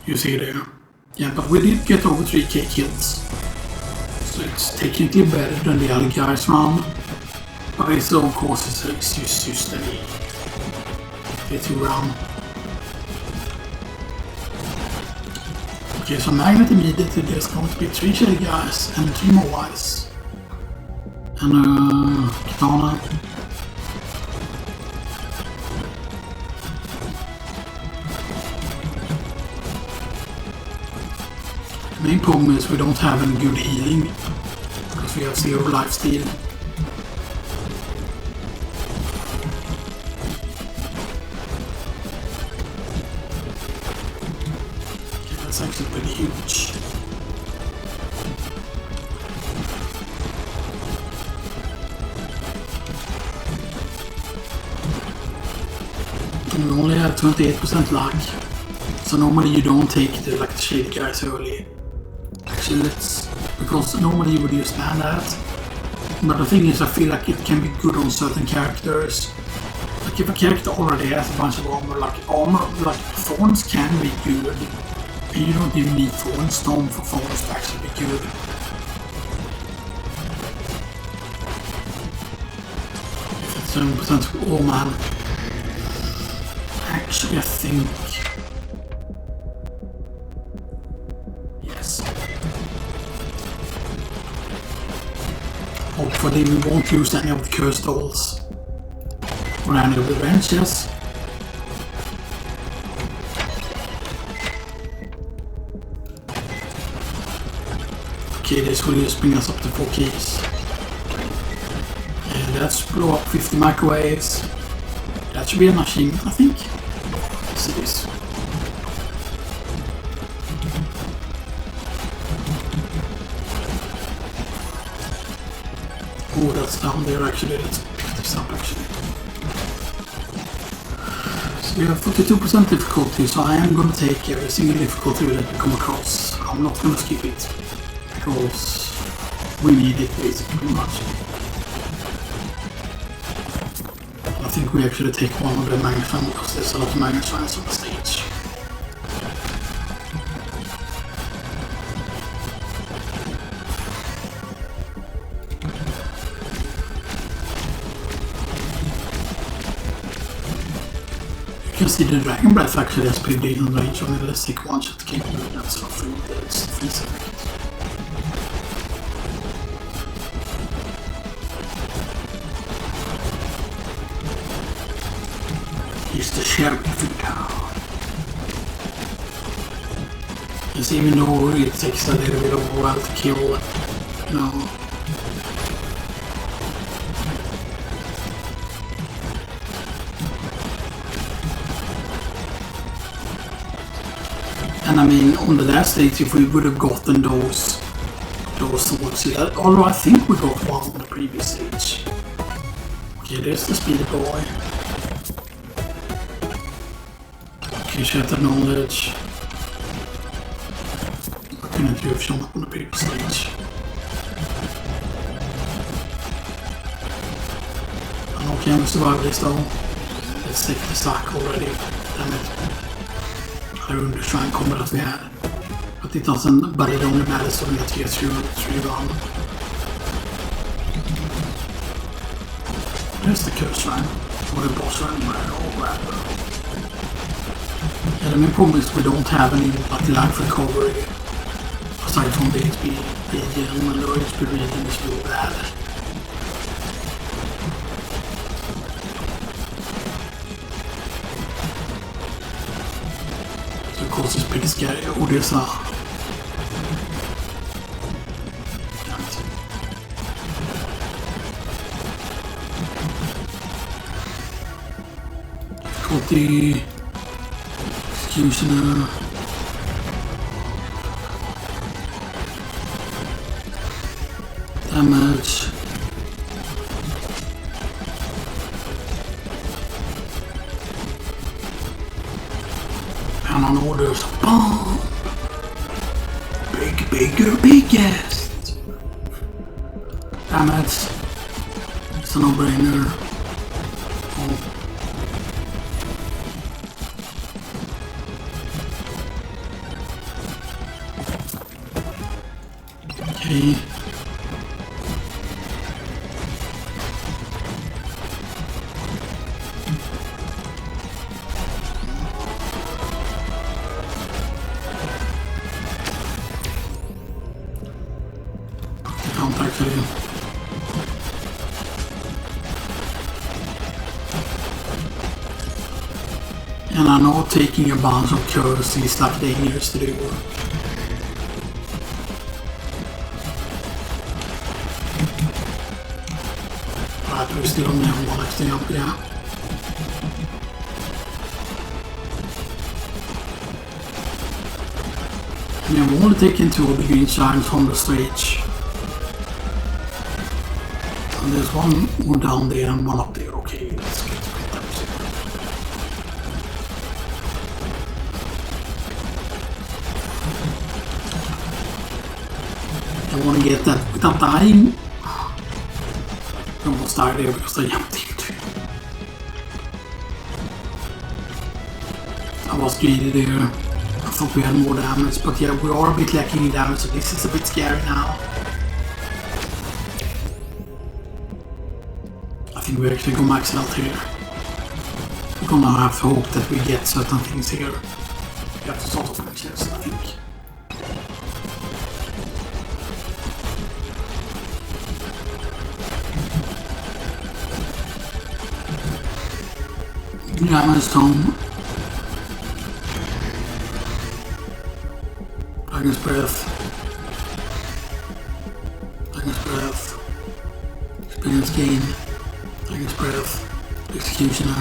You see there. Yeah, but we did get over 3k kills. So it's technically better than the other guys round. But it's of course it's just a 2 round. Okay, so magnet immediately there's going to be 3 shady guys and 3 more wise. And katana. The main problem is we don't have any good healing because we have 0 lifesteal. Okay, that's actually pretty huge. And we only have 28% luck, so normally you don't take the shady guys early. Actually, because normally you would use that. But the thing is, I feel like it can be good on certain characters. Like if a character already has a bunch of armor, like thorns can be good. And you don't even need thorn stone for thorns to actually be good. If it's 7%, oh man. Actually, I think. Yes. Hopefully we won't use any of the cursed dolls or any of the wrenches. Okay, this will just bring us up to 4 keys. And let's blow up 50 microwaves. That should be a machine, I think. Yes, it is. Oh, that's down there actually. Let's pick this up actually. So we have 42% difficulty, so I am going to take every single difficulty that we come across. I'm not going to skip it because we need it basically pretty much. I think we actually take one of the magnet because there's a lot of magnet on the stage. You can see the Dragon Breath actually has pretty decent range on it. Let's take one shot capability. That's for free. That's the freeze effect. He's the sheriff in town. Yes, even though it takes a little bit of a while to kill, you know. And I mean, on the last stage, if we would have gotten those swords, although I think we got one on the previous stage. Okay, there's the speedy boy. Okay, shattered knowledge. I couldn't have shown up on the previous stage. Okay, I'm survived this though. Let's take the sack already. Damn it. I ruined the shrine combat that we had. But it doesn't, but it only matters when we get through run. There's the curse shrine. Or the boss shrine, whatever. Yeah, the main problem is we don't have any life recovery. Aside from the HP regen, and the HP regen is really bad. Of course, it's pretty scary. Oh, there's a... Damn it. Got the... Executioner. Damage. And on orders, bomb! Bigger, biggest! Damage. It's a no-brainer. Oh. Okay. not taking a bunch of curves is like dangerous to do. But we still only have one extra jump, yeah. And then we're only taking 2 of the green shines from the stage. And there's one down there and one up there. Okay, let's get to it. I want to get that without dying. I almost died there because I jumped into it. I was greedy there. I thought we had more damage, but yeah, we are a bit lacking in damage, so this is a bit scary now. I think we actually go max out here. We're gonna have to hope that we get certain things here. We have to start off with this, I think. Diamond Stone. Dragon's Breath. Dragon's Breath. Experience Gain. Dragon's Breath. Executioner.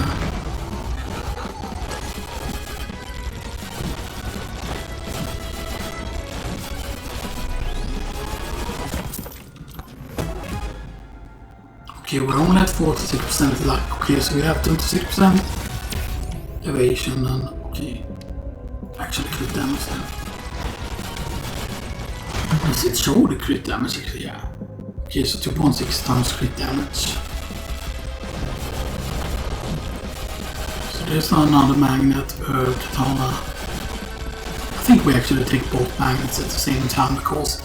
Okay, we're only at 46% luck. Okay, so we have 26% evasion and okay. Actually crit damage then. Does it show the crit damage actually? Yeah. Okay, so 2.6 times crit damage. So there's another magnet per katana. I think we actually take both magnets at the same time because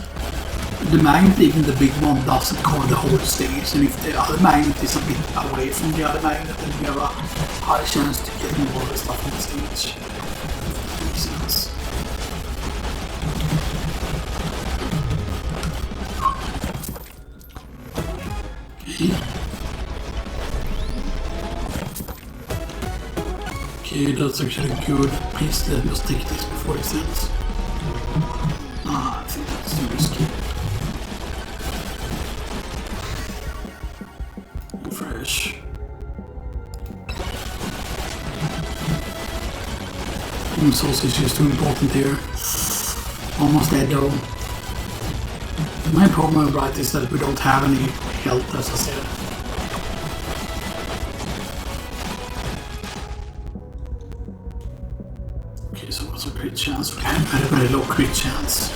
the magnet, even the big one, doesn't cover the whole stage, and if the other magnet is a bit away from the other magnet, then we have a high chance to get more of the stuff on the stage. Makes sense. Okay. Okay, that's actually good. Please let us take this before it ends. I think that's too risky. Fresh. Sausage is too important here. Almost dead though. My problem right is that we don't have any health, as I said. Okay, so what's a crit chance? We have a very low crit chance.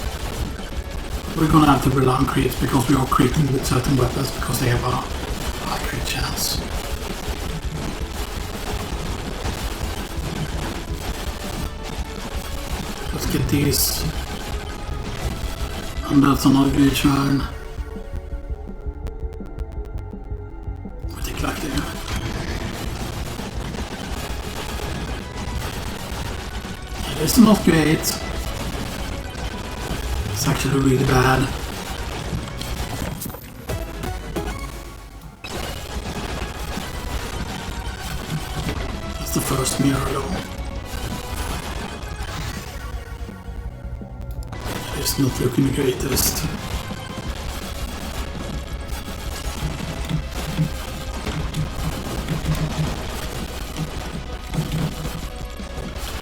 We're gonna have to rely on crits because we are critting with certain weapons because they have a high crit chance. Let's get these. And that's another good turn. We take like there. It's not great. It's actually really bad. That's the first mirror though. It's not looking the greatest.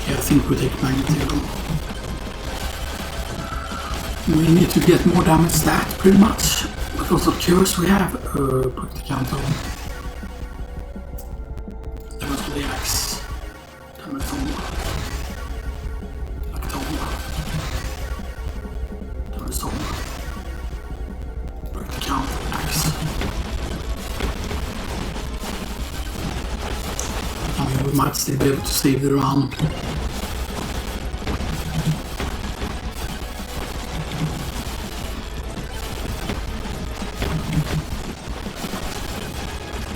Yeah, I think we take magnetism. We need to get more damage stat pretty much because of cures we have. Put the count on. Damage for the axe. Damage on we might still be able to save the run.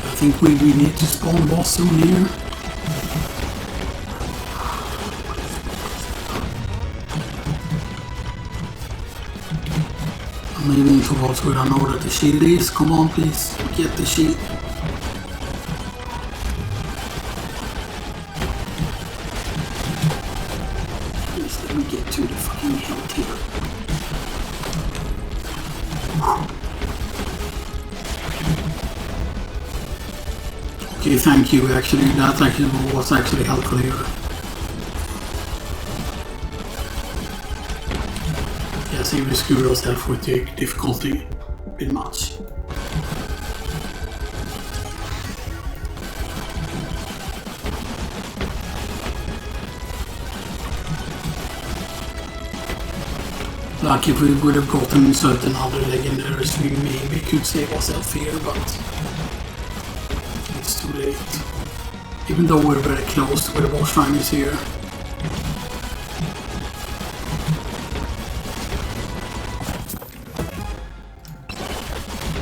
I think we need to spawn boss soon here. I'm moving towards where I know that the shield is. Come on, please, get the shield. Please let me get to the fucking health here. Okay, thank you. Actually, that actually was actually helpful here. Yeah, see, we screwed ourselves with the difficulty a bit much. Like if we would have gotten certain other legendaries, we maybe could save ourselves here, but it's too late. Even though we're very close to where the boss shrine is here.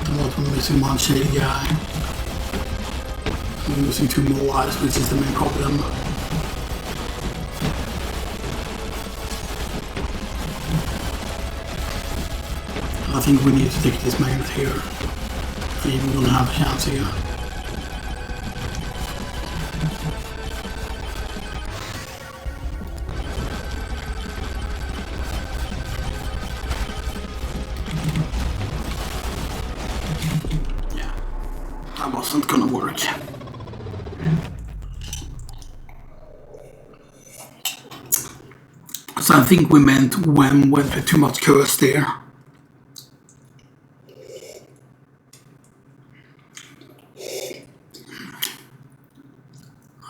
And what, we're missing one shady guy. We're missing 2 more lives, which is the main problem. I think we need to take this magnet here. If we even gonna have a chance here. Yeah, that wasn't gonna work. So I think we meant when went with too much curse there.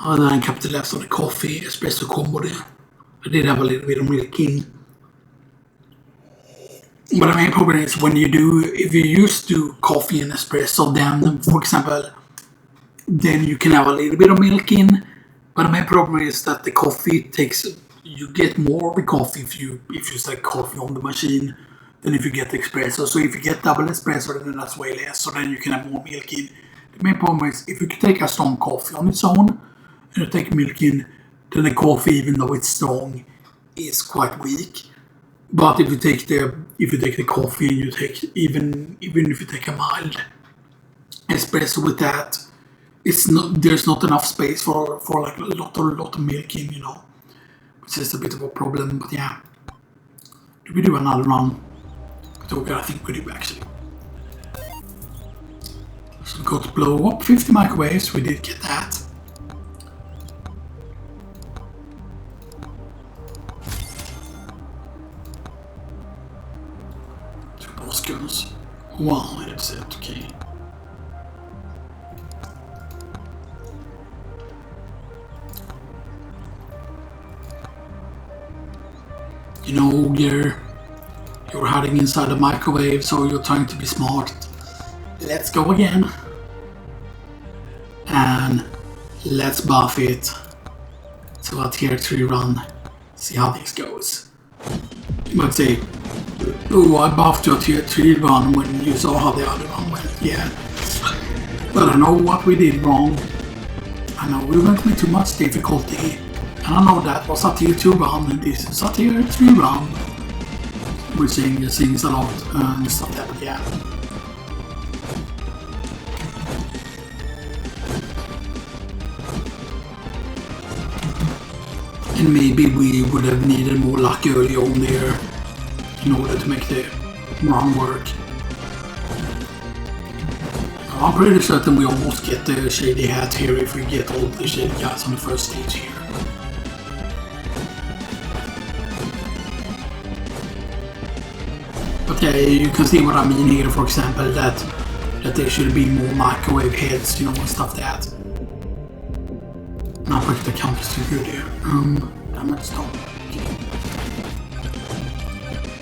And then I kept the left of the coffee, espresso combo there. I did have a little bit of milk in. But the main problem is when you do, if you used to coffee and espresso, then, for example, then you can have a little bit of milk in. But the main problem is that the coffee takes, you get more of the coffee if you start coffee on the machine than if you get espresso. So if you get double espresso, then that's way less, so then you can have more milk in. The main problem is if you could take a strong coffee on its own, and you take milk in, then the coffee, even though it's strong, is quite weak. But if you take the coffee and you take even if you take a mild espresso with that, there's not enough space for like a lot of milk in, you know, which is a bit of a problem. But yeah, do we do another run? I think we do actually. So we got to blow up 50 microwaves. We did get that. Guns. Wow, that's it, okay. You know, Ogre, you're hiding inside the microwave, so you're trying to be smart. Let's go again. And let's buff it. So a tier 3 run. See how this goes. You might say, oh, I buffed your tier 3 run when you saw how the other one went. Yeah. But I know what we did wrong. I know we went with too much difficulty. And I know that was a tier 2 run and this is a tier 3 run. We're seeing the things a lot and stuff like that, yeah. And maybe we would have needed more luck early on there in order to make the run work. I'm pretty certain we almost get the shady hat here if we get all the shady guys on the first stage here. But yeah, you can see what I mean here, for example, that there should be more microwave heads, you know, and stuff like that. Now the count is too good here. Damage stop. Okay.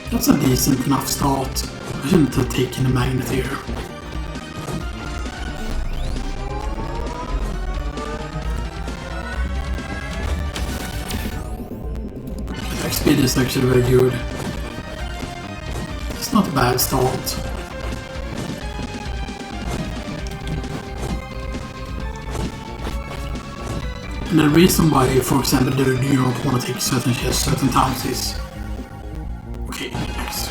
That's a decent enough start. I shouldn't have taken the magnet here. The XP is actually very good. It's not a bad start. And the reason why, for example, you don't want to take certain chests certain times is... Okay, X.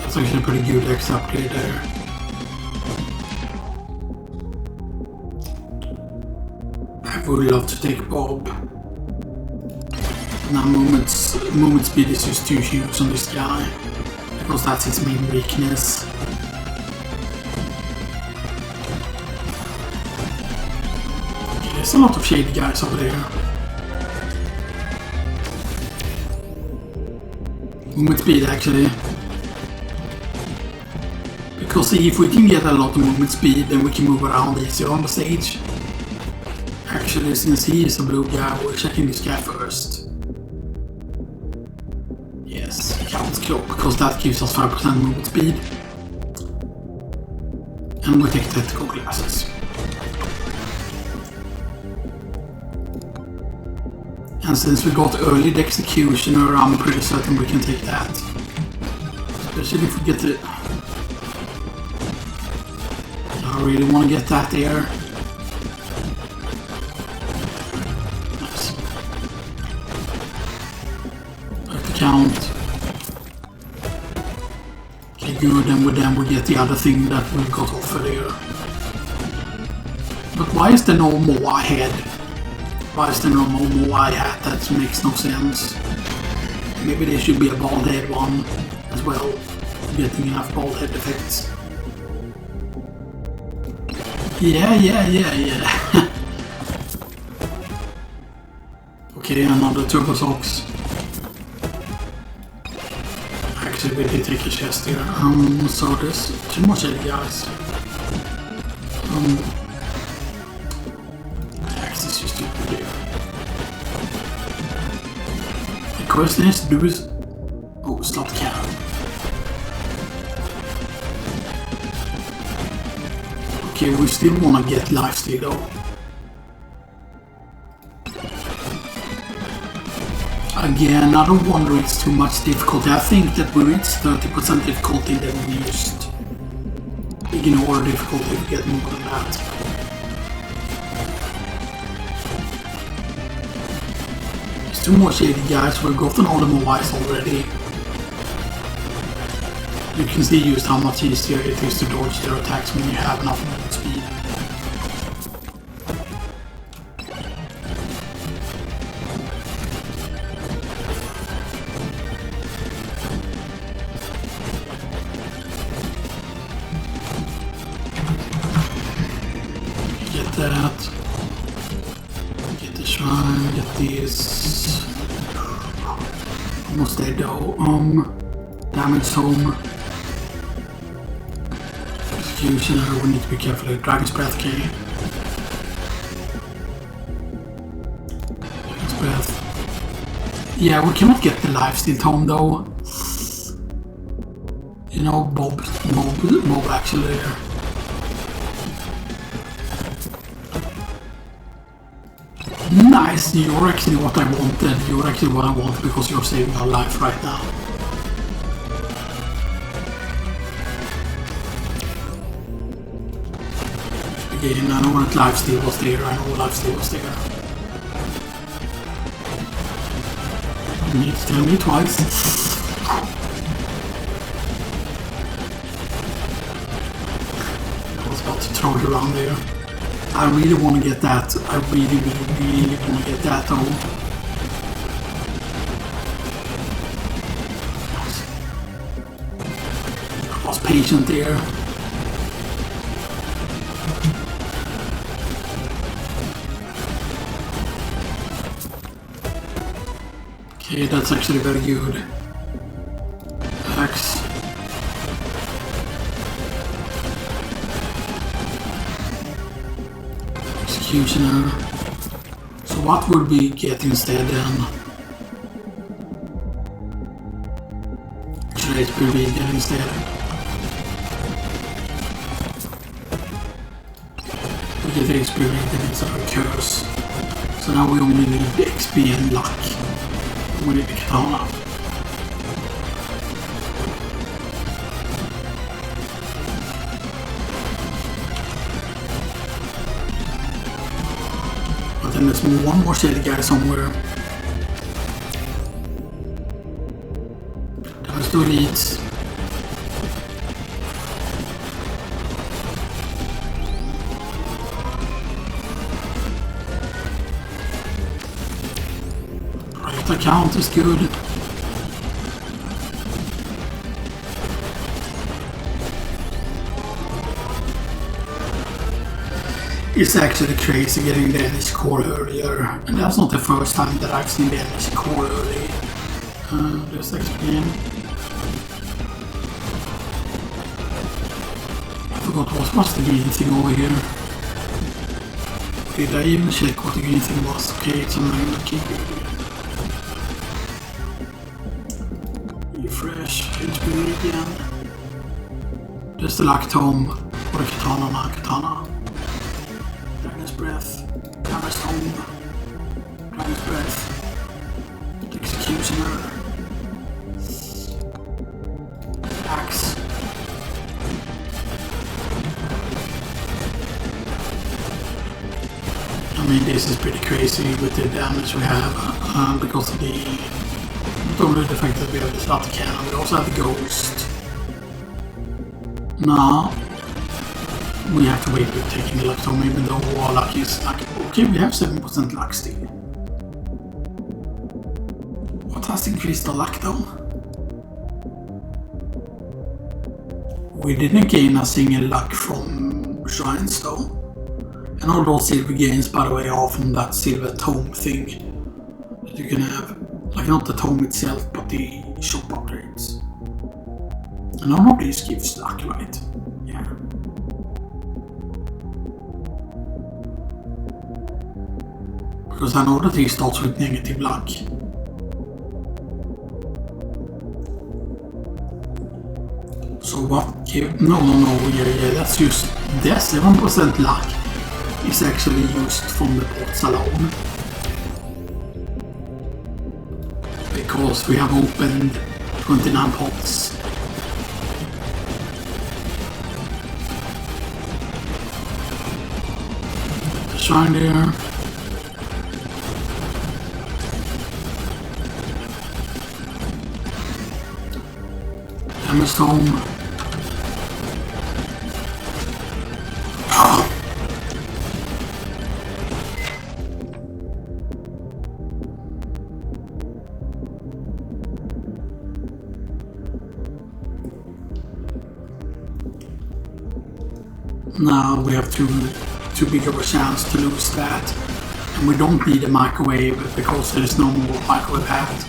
That's actually a pretty good X upgrade there. I would love to take Bob. Now movement speed is just too huge on this guy, because that's his main weakness. Okay, there's a lot of shady guys over there. Movement speed actually. Because if we can get a lot of movement speed, then we can move around easier on the stage. Actually, since he is a blue guy, we're checking this guy first. Yes, counts cloak, because that gives us 5% movement speed. And we take tactical glasses. And since we got early the executioner, I'm pretty certain we can take that. Especially if we get the... I really want to get that there. Nice. Like the count. Okay, good, and with them we get the other thing that we got off earlier. But why is there no Moai head? Why is there no Moai hat? That makes no sense. Maybe there should be a bald head one as well. Getting enough bald head effects. Yeah. Okay, another turbo socks. Actually, we did take a chest here. So there's too much of guys. Actually, it's just stupid here. The question is to do is... Oh, slot cannon. Okay, we still want to get lifesteal though. Again, I don't wonder it's too much difficulty. I think that we reached 30% difficulty that we used. Ignore difficulty to get more than that. There's too much shady guys. We've gotten all the Moais already. You can see just how much easier it is to dodge their attacks when you have enough movement speed. Get that. Get the shrine, get this. Almost there though. Damage home. Executioner, we need to be careful here. Dragon's Breath, okay. Dragon's Breath. Yeah, we cannot get the lifesteal tome though. You know, Bob actually. Nice, you're actually what I wanted. You're actually what I want because you're saving our life right now. Again, I know that lifesteal was there, You need to tell me twice. I was about to throw it around there. I really want to get that. I really want to get that though. I was patient there. Okay, that's actually very good. X. Executioner. So what would we get instead then? Should HP vegan instead? We get HP vegan instead of curse. So now we only need XP and luck. We need the katana. But then there's one more shady guy somewhere. Damage to elites. count is good. It's actually crazy getting the energy core earlier, and that's not the first time that I've seen the energy core early. Just again. I forgot what was the green thing over here. Did I even check what the green thing was? Okay, it's a magnet key. Refresh, HP again. There's the Lactome, or the Katana. Dragon's Breath, Dragon's Home, Dragon's Breath, Executioner, Axe. I mean, this is pretty crazy with the damage we have because of the not only the fact that we have the starter cannon, we also have the Ghost. Now we have to wait with taking the luck tome, even though our luck is like, okay, we have 7% luck still. What has increased the luck though? We didn't gain a single luck from shrines though. And all those silver gains, by the way, are from that silver tome thing that you can have. Like not the tome itself, but the shop upgrades. And none of these gives luck, right? Yeah. Because I know that he starts with negative luck. So what give... No, yeah, that's just... Their 7% luck is actually used from the pots alone. Because we have opened 29 pots. The shrine there. Stone. Now we have too big of a chance to lose that, and we don't need a microwave because there is no more microwave hat.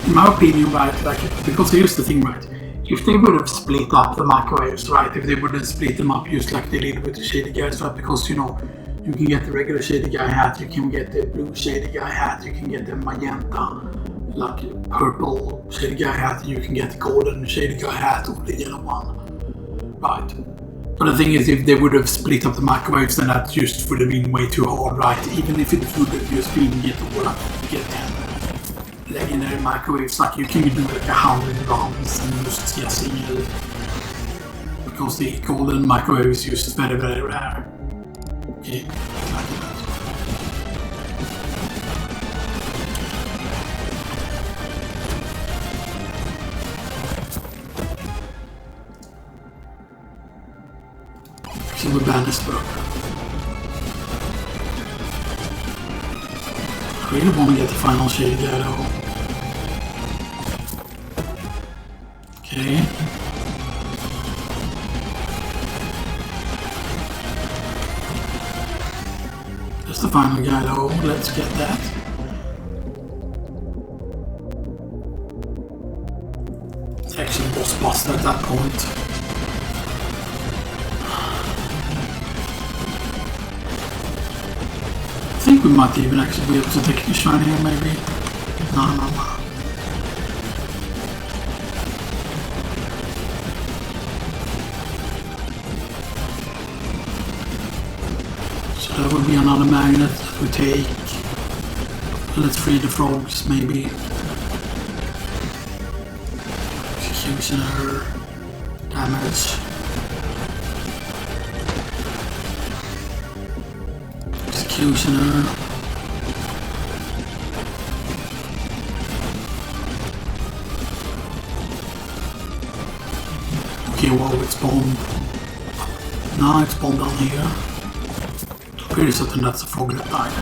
In my opinion, right, like, because here's the thing, right, if they would have split up the microwaves, right, if they would have split them up just like they did with the shady guys, right, because, you know, you can get the regular shady guy hat, you can get the blue shady guy hat, you can get the magenta, like purple shady guy hat, and you can get the golden shady guy hat or the yellow one, right. But the thing is, if they would have split up the microwaves, then that just would have been way too hard, right? Even if it would have just been get 10 legendary microwaves, like you can do like 100 rounds and just get single. Because the golden microwave is just very, very rare. Okay, exactly that. Silver Bannisburg. I really want to get the final shade there though. Okay. That's the final guy though. Let's get that. It's actually boss bust at that point. I think we might even actually be able to take the shrine here, maybe. No. So that would be another magnet that we take. Let's free the frogs, maybe. Executioner. Damage. Executioner. Okay, well, it's bombed. Now it's bombed down here. Pretty certain that's a frog that died.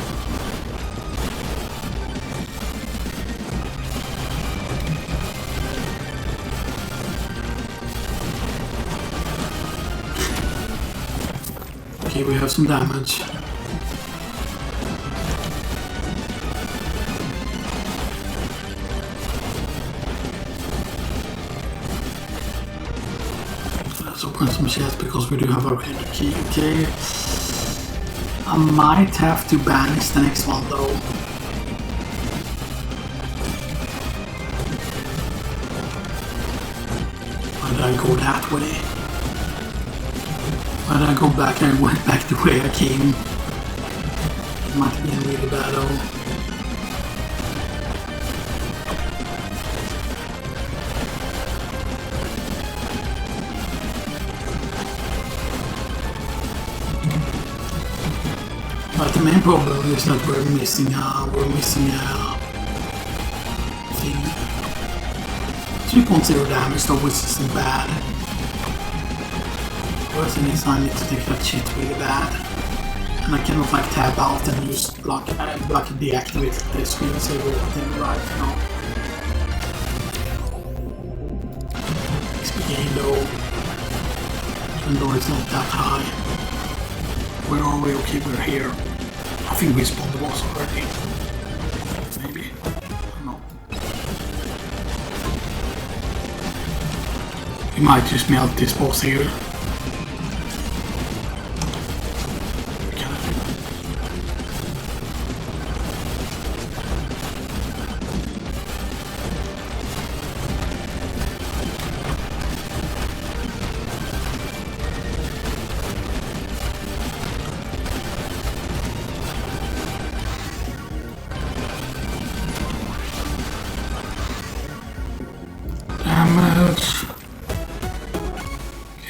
Okay, we have some damage. Let's open some chests because we do have a red key. Okay. I might have to banish the next one though. Why did I go that way? Why did I go back? I went back the way I came. It might have been really bad though. But the main problem is that we're missing a thing. 3.0 damage though, which isn't bad. Worst thing is I need to take that shit really bad. And I cannot like tab out and just block deactivate the screensaver thing right now. XP gain though. Even though it's not that high. Where are we? Okay, we're here. I think we spawned the boss already. Maybe. I don't know. We might just melt this boss here.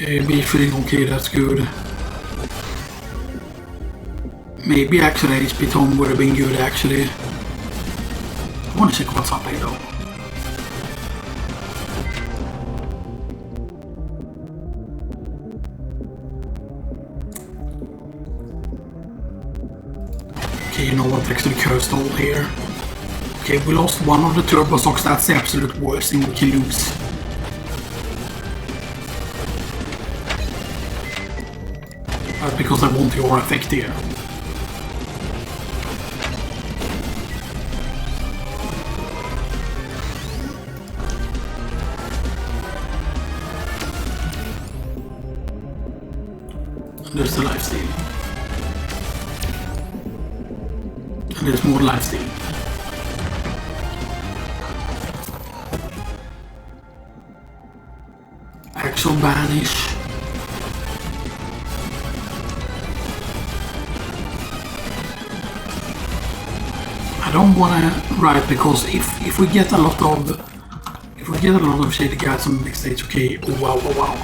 Okay, be feeling okay, that's good. Maybe actually HP Tom would have been good actually. I want to check what's up here though. Okay, you know what, actually cursed all here. Okay, we lost one of the turbo socks, that's the absolute worst thing we can lose. Because I want your effect here. And there's the lifesteal. And there's more lifesteal. Actual banish. I don't wanna write because if we get a lot of shady guys on the next stage, okay, oh, wow.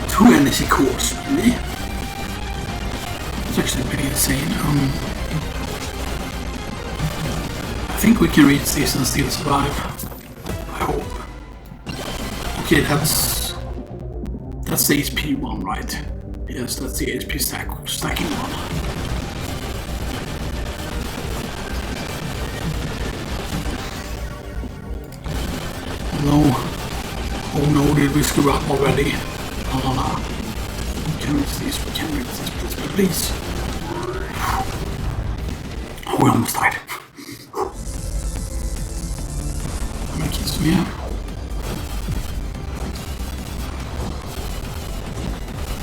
2 energy cores, really? It's actually pretty insane. I think we can reach this and still survive. I hope. Okay, that's the HP one, right? Yes, that's the HP stacking one. No. Oh no, did we screw up already? No. We can reach this, please. Oh, we almost died. How many kills do we have?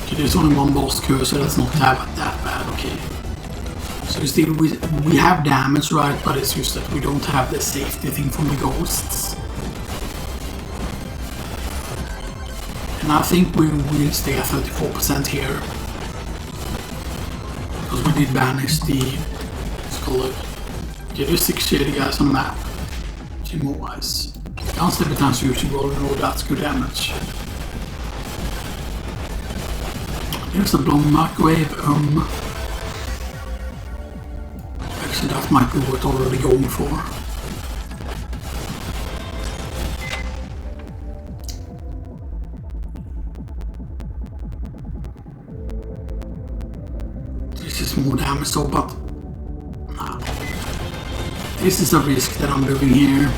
Okay, there's only one boss curse, so that's not that bad, okay. So still, we have damage, right, but it's just that we don't have the safety thing from the ghosts. And I think we will stay at 34% here. Because we did banish the... let's call it... okay, there's 6 shady guys on the map. 2 more wise. Downstep it as usual, no, that's good damage. There's a blown microwave, actually that might be worth already going for. This is more damage though, but nah. This is a risk that I'm doing here.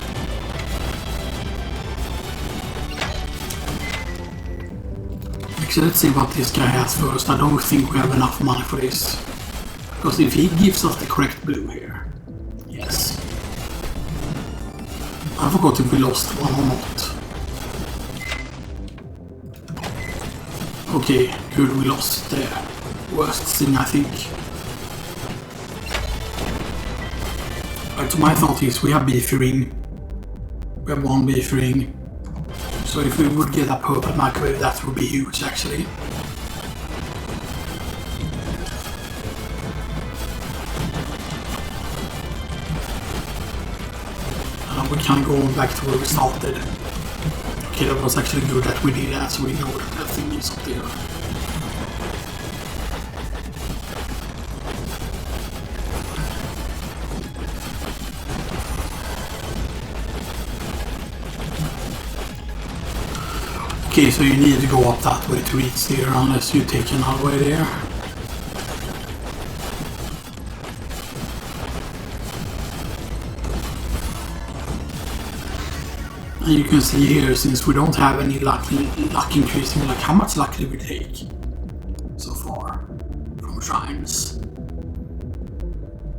Actually, let's see what this guy has first. I don't think we have enough money for this. Because if he gives us the correct blue here. Yes. I forgot if we lost one or not. Okay, good, we lost the worst thing, I think. Right, so my thought is we have beefy ring. We have one beefy ring. So if we would get a purple microwave, that would be huge actually. We can go back to where we started. Okay, that was actually good that we did that, so we know that that thing is up there. Okay, so you need to go up that way to reach there unless you take another way there. And you can see here, since we don't have any luck increasing, like how much luck did we take so far from shrines?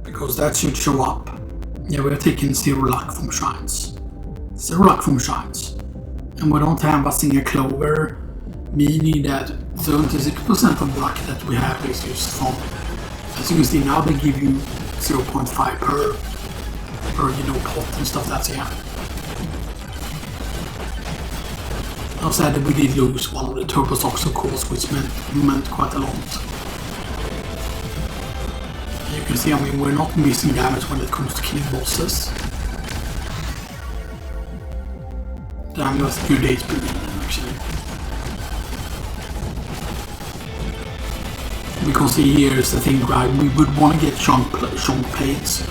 Because that should show up. Yeah, we're taking 0 luck from shrines. 0 luck from shrines. And we don't have a single clover, meaning that 36% of luck that we have is just from, as you can see now, they give you 0.5 per pot and stuff. That's yeah. Outside that we did lose one of the turbo stocks, of course, which meant quite a lot. You can see, I mean, we're not missing damage when it comes to killing bosses. Damn, that's good HP actually. Because here is the thing, right? We would want to get chunk plates.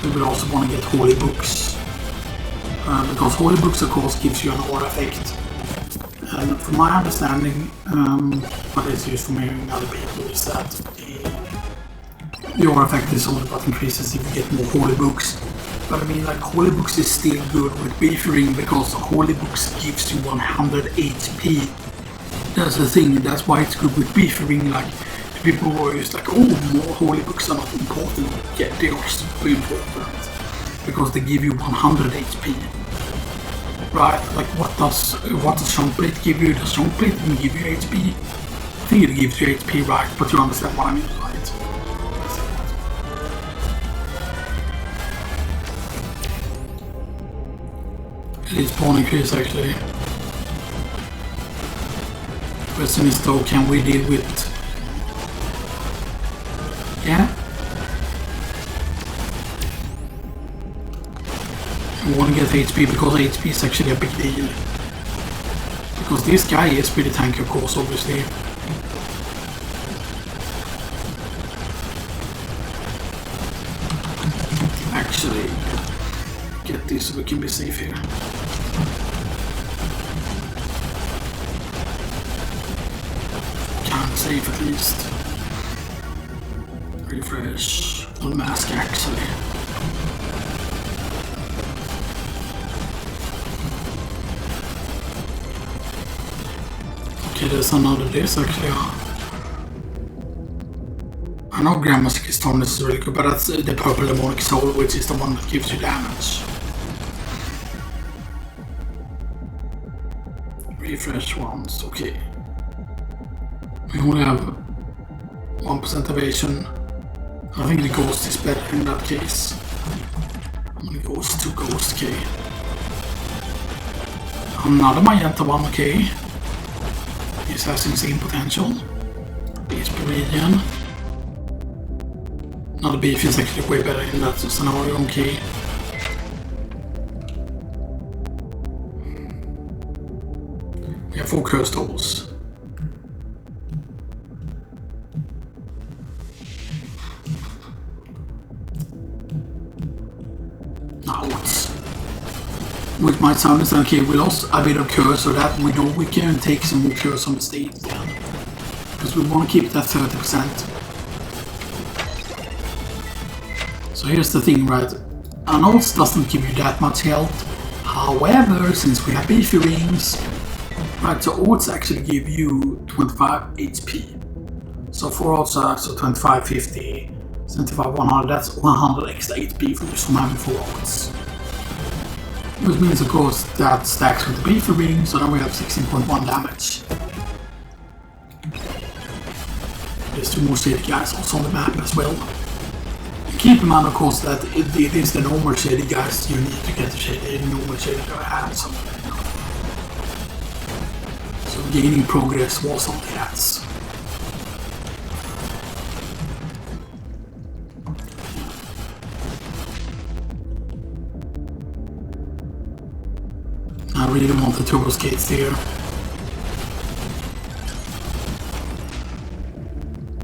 We would also want to get holy books. Because holy books, of course, gives you an aura effect. And from my understanding, what is used from hearing other people is that the aura effect is only but increases if you get more holy books. But I mean, like, holy books is still good with beefy ring because holy books gives you 100 HP. That's the thing, that's why it's good with beefy ring. Like, people who are just like, oh, more holy books are not important. Yeah, they are super important because they give you 100 HP. Right, like what does strong plate give you? The strong plate can give you HP. I think it gives you HP, right? But you understand what I mean, right? It is pawn increase actually. Question is though, can we deal with? Yeah. I want to get HP because HP is actually a big deal. Because this guy is pretty tanky, of course, obviously. Actually, get this so we can be safe here. Can't save at least. Refresh. Unmask actually. Okay, there's another this actually. I know Grandma's Stone is really good, but that's the purple demonic soul, which is the one that gives you damage. Refresh once, okay. We only have 1% evasion. I think the ghost is better in that case. I'm gonna go to ghost, okay. Another magenta one, okay. This has insane potential. Beast per region. Another beef is actually way better in that scenario, okay. We have 4 cursed holes. Which might sound as okay, we lost a bit of curse, so that we know we can take some more curse on the stage then. Because we want to keep that 30%. So here's the thing, right? Annals doesn't give you that much health. However, since we have beefy rings, Right, so oats actually give you 25 HP. So 4 oats are so 25, 50, 75, 100, that's 100 extra HP for just from having 4 oats. Which means of course that stacks with the beef ring, so now we have 16.1 damage. There's 2 more shady guys also on the map as well. And keep in mind of course that it is the normal shady guys you need to get the shady normal shady guy hands. So gaining progress was on the ads. I really want the turbo skates here.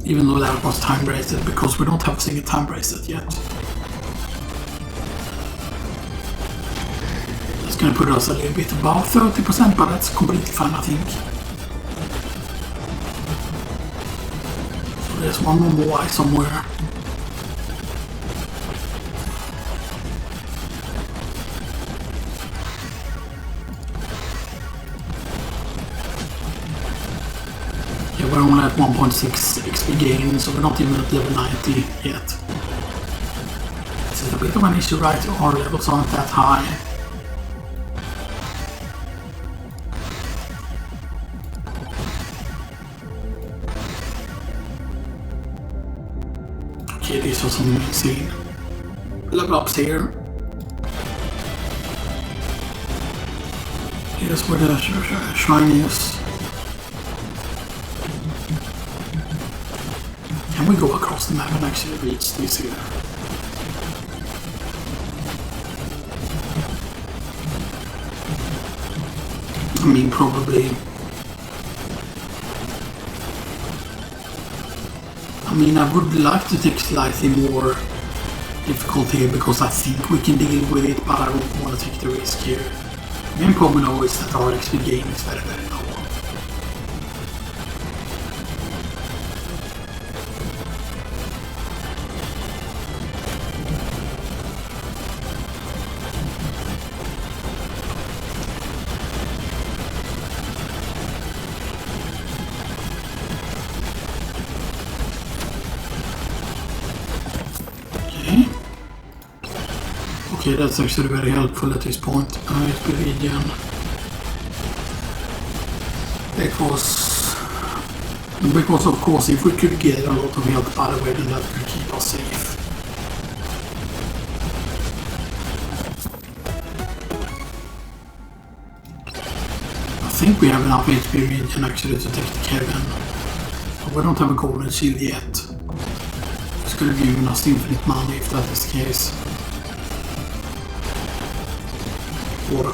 Even though that was time bracelet, because we don't have a single time bracelet yet. That's gonna put us a little bit above 30%, but that's completely fine, I think. So there's one more Y somewhere. We're only at 1.6 XP gain, so we're not even at level 90 yet. This is a bit of an issue, right? Our levels aren't that high. Okay, this was amazing. Level ups here. Here's where the shrine is. Can we go across the map and actually reach this here? I mean, probably. I mean, I would like to take slightly more difficulty here because I think we can deal with it, but I don't want to take the risk here. The main problem now is that our XP gain is very, very low. Okay, that's actually very helpful at this point. HP regen. Because of course if we could get a lot of health by the way, then that could keep us safe. I think we have enough HP regen actually to take the Kevin. But we don't have a golden shield yet. It's gonna be giving us infinite money if that is the case. Or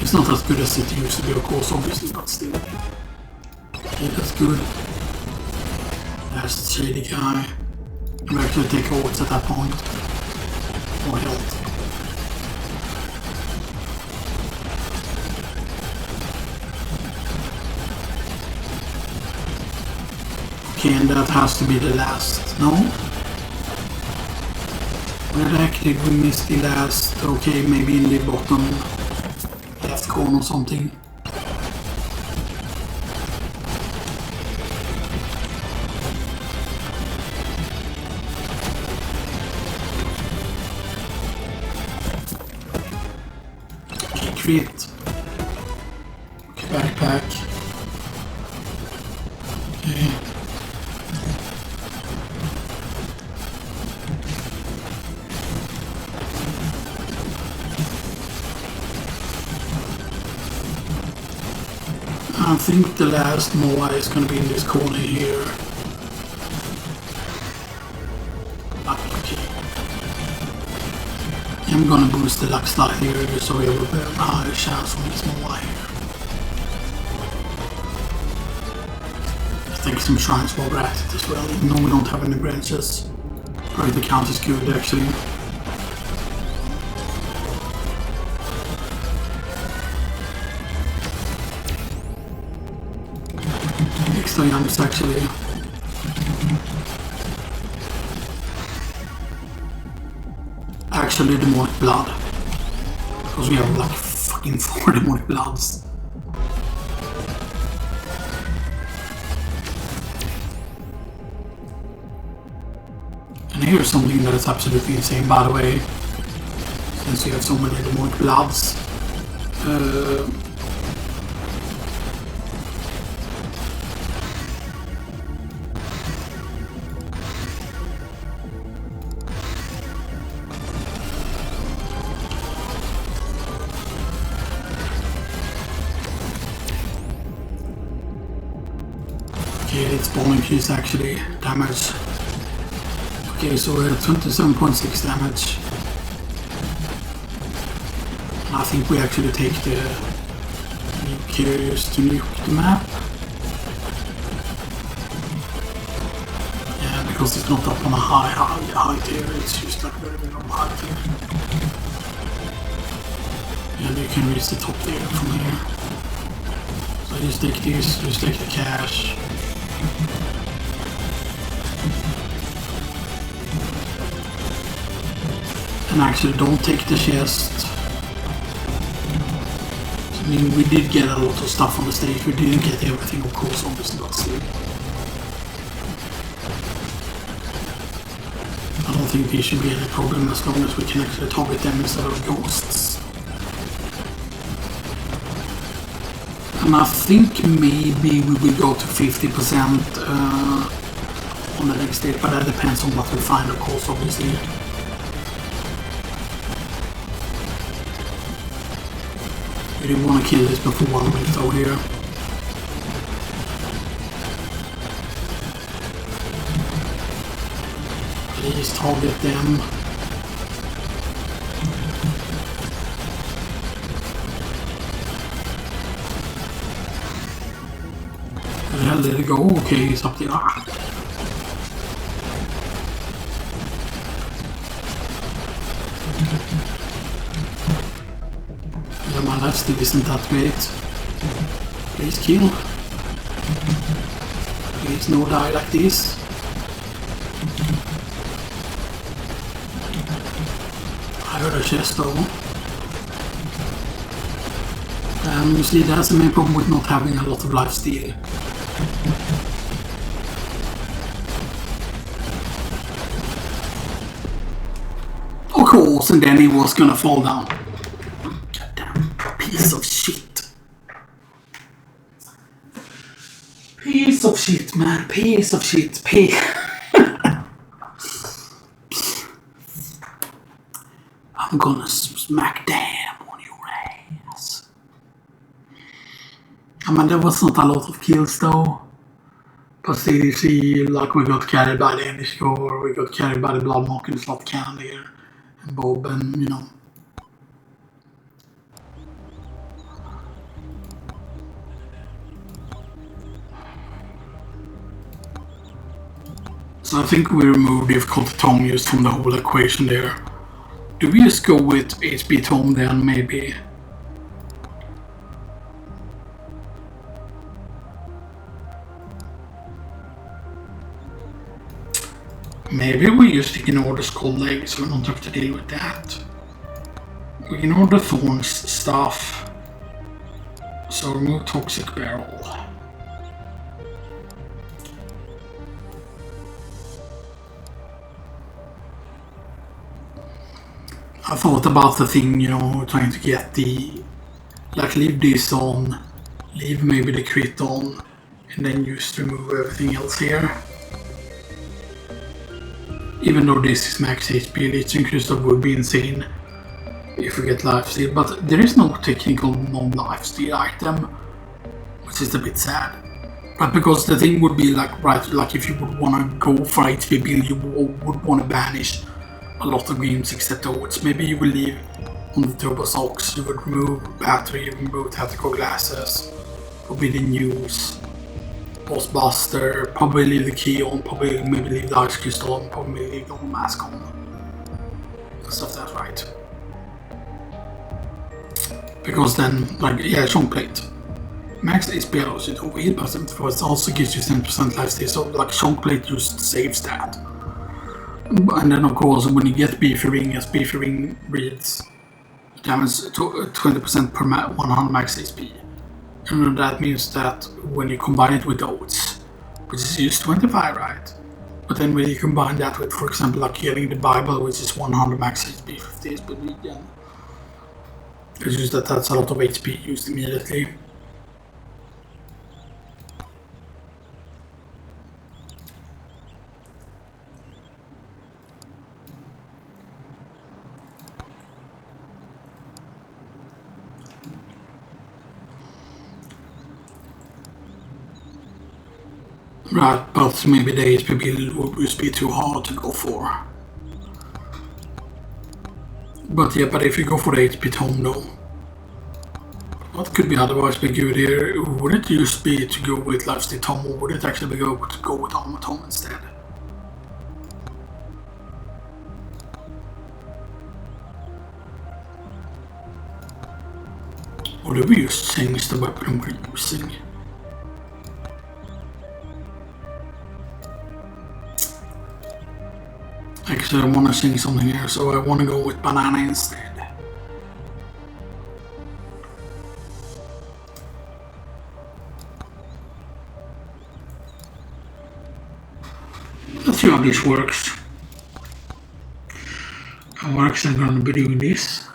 it's not as good as it used to be, of course, obviously, but still. Okay, that's good. There's the shady guy. I'm actually take odds at that point. More health. Okay, and that has to be the last. No? Where the heck did we miss the last? Okay, maybe in the bottom left corner or something. Okay, crit. Okay, backpack. Okay. I think the last Moai is going to be in this corner here. Okay. I'm going to boost the luck slightly here so we have a very higher chance on this Moai here. I think some shrines will at it as well, even though we don't have any branches. Probably the count is good actually. Extra jumps actually. Actually demonic blood. Because we have like fucking 4 demonic bloods. And here's something that is absolutely insane, by the way, since you have so many demonic bloods. Okay, it's ball increase actually, damage. Okay, so we're at 27.6 damage. And I think we actually take the carriers to nuke the map. Yeah, because it's not up on a high tier, it's just like very low high tier. And you can reach the top tier from here. So just take this, just take the cash. And actually don't take the chest. I mean, we did get a lot of stuff on the stage, we didn't get everything, of course, obviously. I don't think there should be any problem as long as we can actually target them instead of ghosts. And I think maybe we will go to 50% on the next stage, but that depends on what we find, of course, obviously. We didn't want to kill this before 1 minute over here. Please target them. Where the hell did it go? Okay, he's up there. Ah. Yeah, my lifesteal isn't that great. Please kill. Please no die like this. I heard a chest though. You see, that's the main problem with not having a lot of lifesteal. Of course, and then he was gonna fall down. Goddamn piece of shit. Piece of shit, man. Piece of shit. I'm gonna smack down on your ass. I mean, there was not a lot of kills though. But still, you see, like we got carried by the energy core, we got carried by the blood mark and slot cannon here, and Bob, and you know. So I think we removed difficult Tom used from the whole equation there. Do we just go with HP Tom then, maybe? Maybe we just ignore the skull leg so we don't have to deal with that. We ignore the thorns stuff. So remove toxic barrel. I thought about the thing, you know, trying to get the, like, leave this on, leave maybe the crit on, and then just remove everything else here. Even though this is max HP, leeching crystal would be insane if we get lifesteal, but there is no technical non-lifesteal item, which is a bit sad. But because the thing would be like, right, like if you would want to go for HP build, you would want to banish a lot of games except Oats. Maybe you will leave on the turbo socks, you would remove battery, you would remove tactical glasses, forbidden use, boss buster, probably leave the key on, probably maybe leave the ice crystal on, probably leave the mask on. Stuff that's right. Because then, like, yeah, chunk plate. Max HP allows you to overheal by 74, it also gives you 10% lifesteal, so like chunk plate just saves that. And then of course when you get beefy ring, as beefy ring reads damage to 20% per 100 max HP. And that means that when you combine it with oats, which is just 25, right? But then when you combine that with, for example, like getting the Bible, which is 100 max HP, 50 per regen, it's just that that's a lot of HP used immediately. Right, but maybe the HP build would just be too hard to go for. But yeah, but if you go for the HP tome though, what could be otherwise be good here? Would it just be to go with lifesteal tome, or would it actually be to go with armor tome instead? Or do we just change the weapon we're using? Actually, I want to sing something here, so I want to go with banana instead. Let's see how this works. We're actually going to be doing this.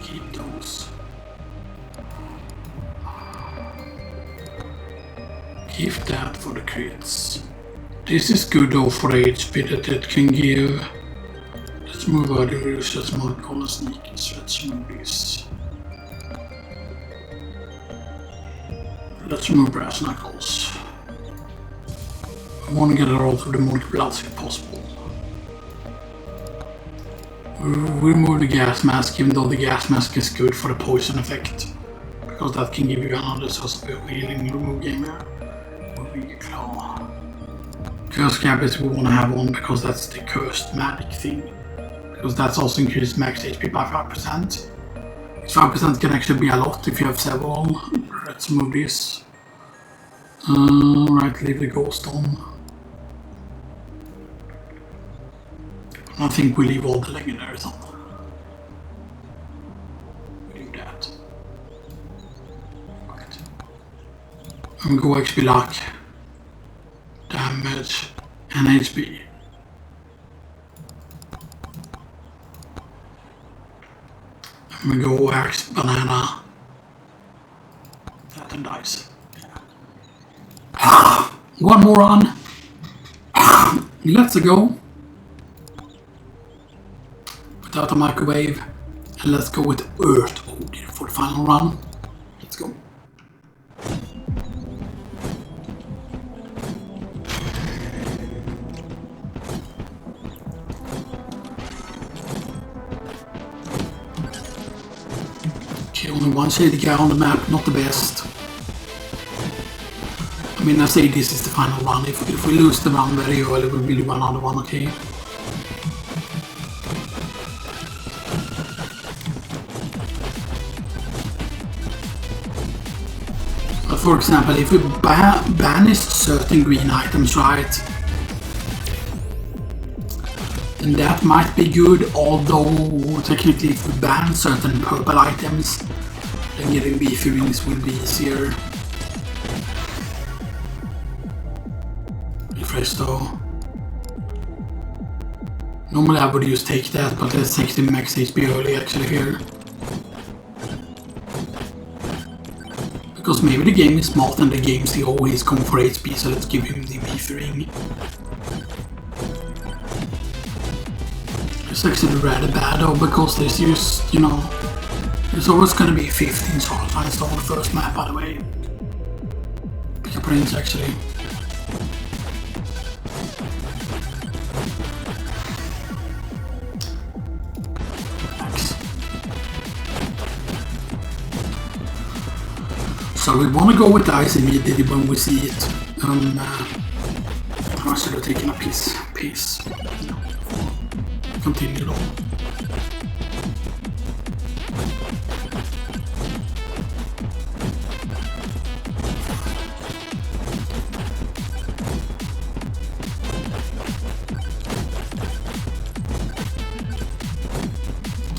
Keep those. Keep that for the crits. This is good though for the HP that it can give. Let's move out of this. Let's move on the sneakers. Let's move this. Let's move brass knuckles. I want to get it all through the most bloods if possible. We remove the gas mask, even though the gas mask is good for the poison effect, because that can give you another source of healing remove gamer. Curse Cabbage we want to have on because that's the cursed magic thing. Because that's also increased max HP by 5%. 5% can actually be a lot if you have several. Let's move this. Right, leave the ghost on. I think we leave all the legendaries on. We do that. Right. And go XP luck, damage, and HP. And we go axe, banana, that and dice. One more run. Let's go. Without a microwave. And let's go with Earth Ogre for the final run. Let's go. Okay, only one shady guy on the map, not the best. I mean, I say this is the final run. If we lose the run very early, we will do another one, okay? But for example, if we banish certain green items, right? Then that might be good, although technically if we ban certain purple items, then getting beefy rings will be easier. Though. Normally I would just take that, but let's take the max HP early actually here. Because maybe the game is smart and the games they always come for HP, so let's give him the beefy ring. It's actually rather bad though, because there's just, you know, there's always gonna be 15 star lines on the first map, by the way. Pick up range actually. So we want to go with the ice immediately when we see it. I should have taken a piece. Continue on.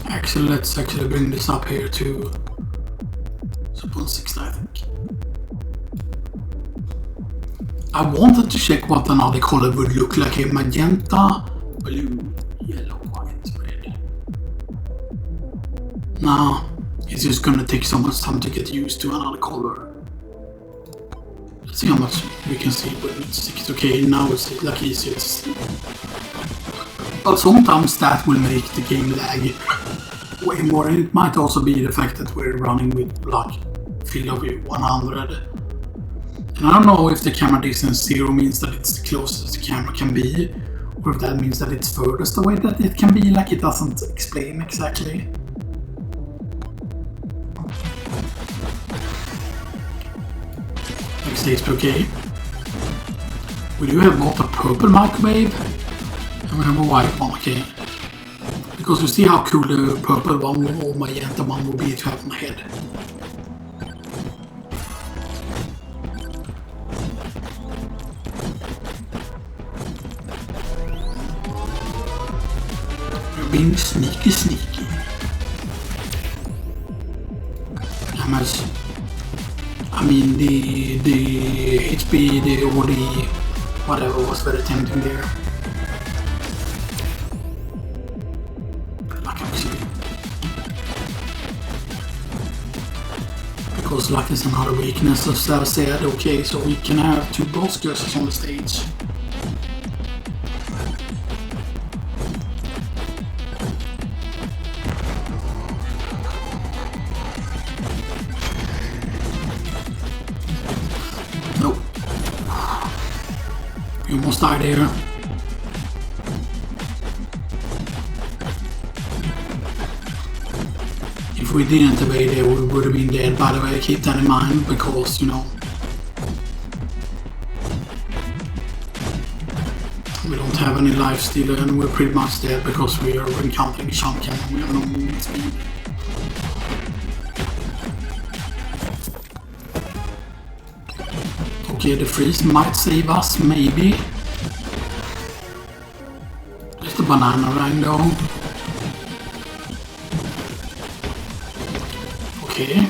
Actually, let's actually bring this up here to 160, I think. I wanted to check what another color would look like. A magenta, blue, yellow, white, red. Now, it's just gonna take so much time to get used to another color. Let's see how much we can see when it's 6. Okay, now it's like easier to see. But sometimes that will make the game lag way more. It might also be the fact that we're running with like field of view 100. And I don't know if the camera distance 0 means that it's the closest the camera can be, or if that means that it's furthest away that it can be, like it doesn't explain exactly. Like stays okay. We do have both a purple microwave and we have a white one, okay. Because you see how cool the purple one or magenta one will be to have on the head. Being sneaky. Damage. I mean the HP, the OD, whatever was very tempting there. Like actually. Because luck is another weakness, as I said. Okay, so we can have 2 boss curses on the stage. You almost died there. If we didn't evade there, we would have been dead. By the way, keep that in mind, because, you know, we don't have any life steal and we're pretty much dead because we are encountering chunk and we have no movement speed. Okay, the freeze might save us, maybe. Just a banana ring though. Okay.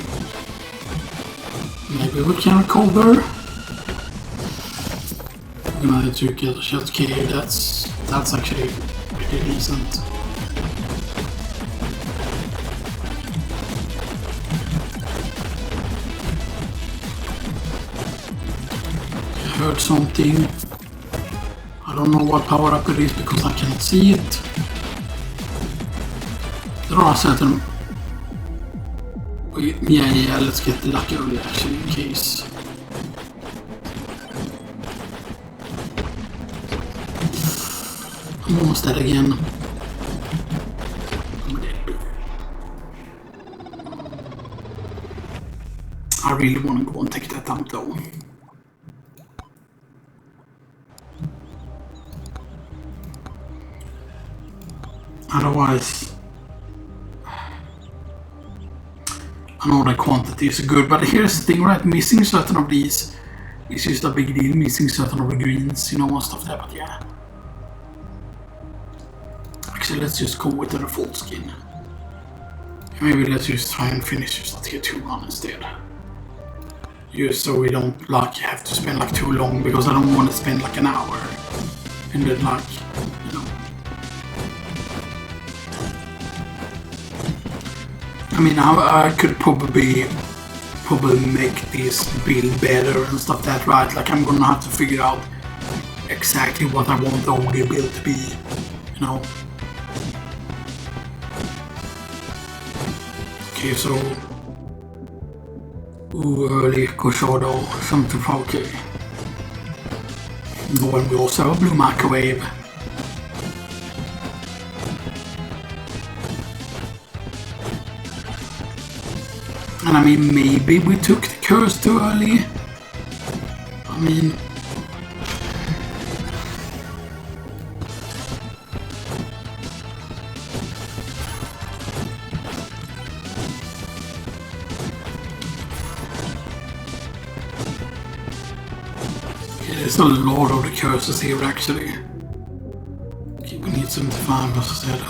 Maybe we can recover. We're gonna have to get a shot. Okay, that's actually pretty decent. Heard something. I don't know what power up it is because I cannot see it. There are certain. Yeah, let's get the lucky early actually in case. I'm almost dead again. I really want to go and take that out though. Otherwise, I know the quantities are good, but here's the thing, right? Missing certain of these is just a big deal. Missing certain of the greens, you know, and stuff like that, but yeah. Actually, let's just go with the default skin. Maybe let's just try and finish just tier 2 run instead. Just so we don't like have to spend like too long, because I don't want to spend like an hour and then like, you know. I mean, I could probably make this build better and stuff that, right? Like I'm gonna have to figure out exactly what I want the Ogre build to be, you know. Okay, so early Koshado, something from okay. Then we also have a blue microwave. And I mean, maybe we took the curse too early. I mean, there's a lot of the curses here actually. Okay, we need 75 instead.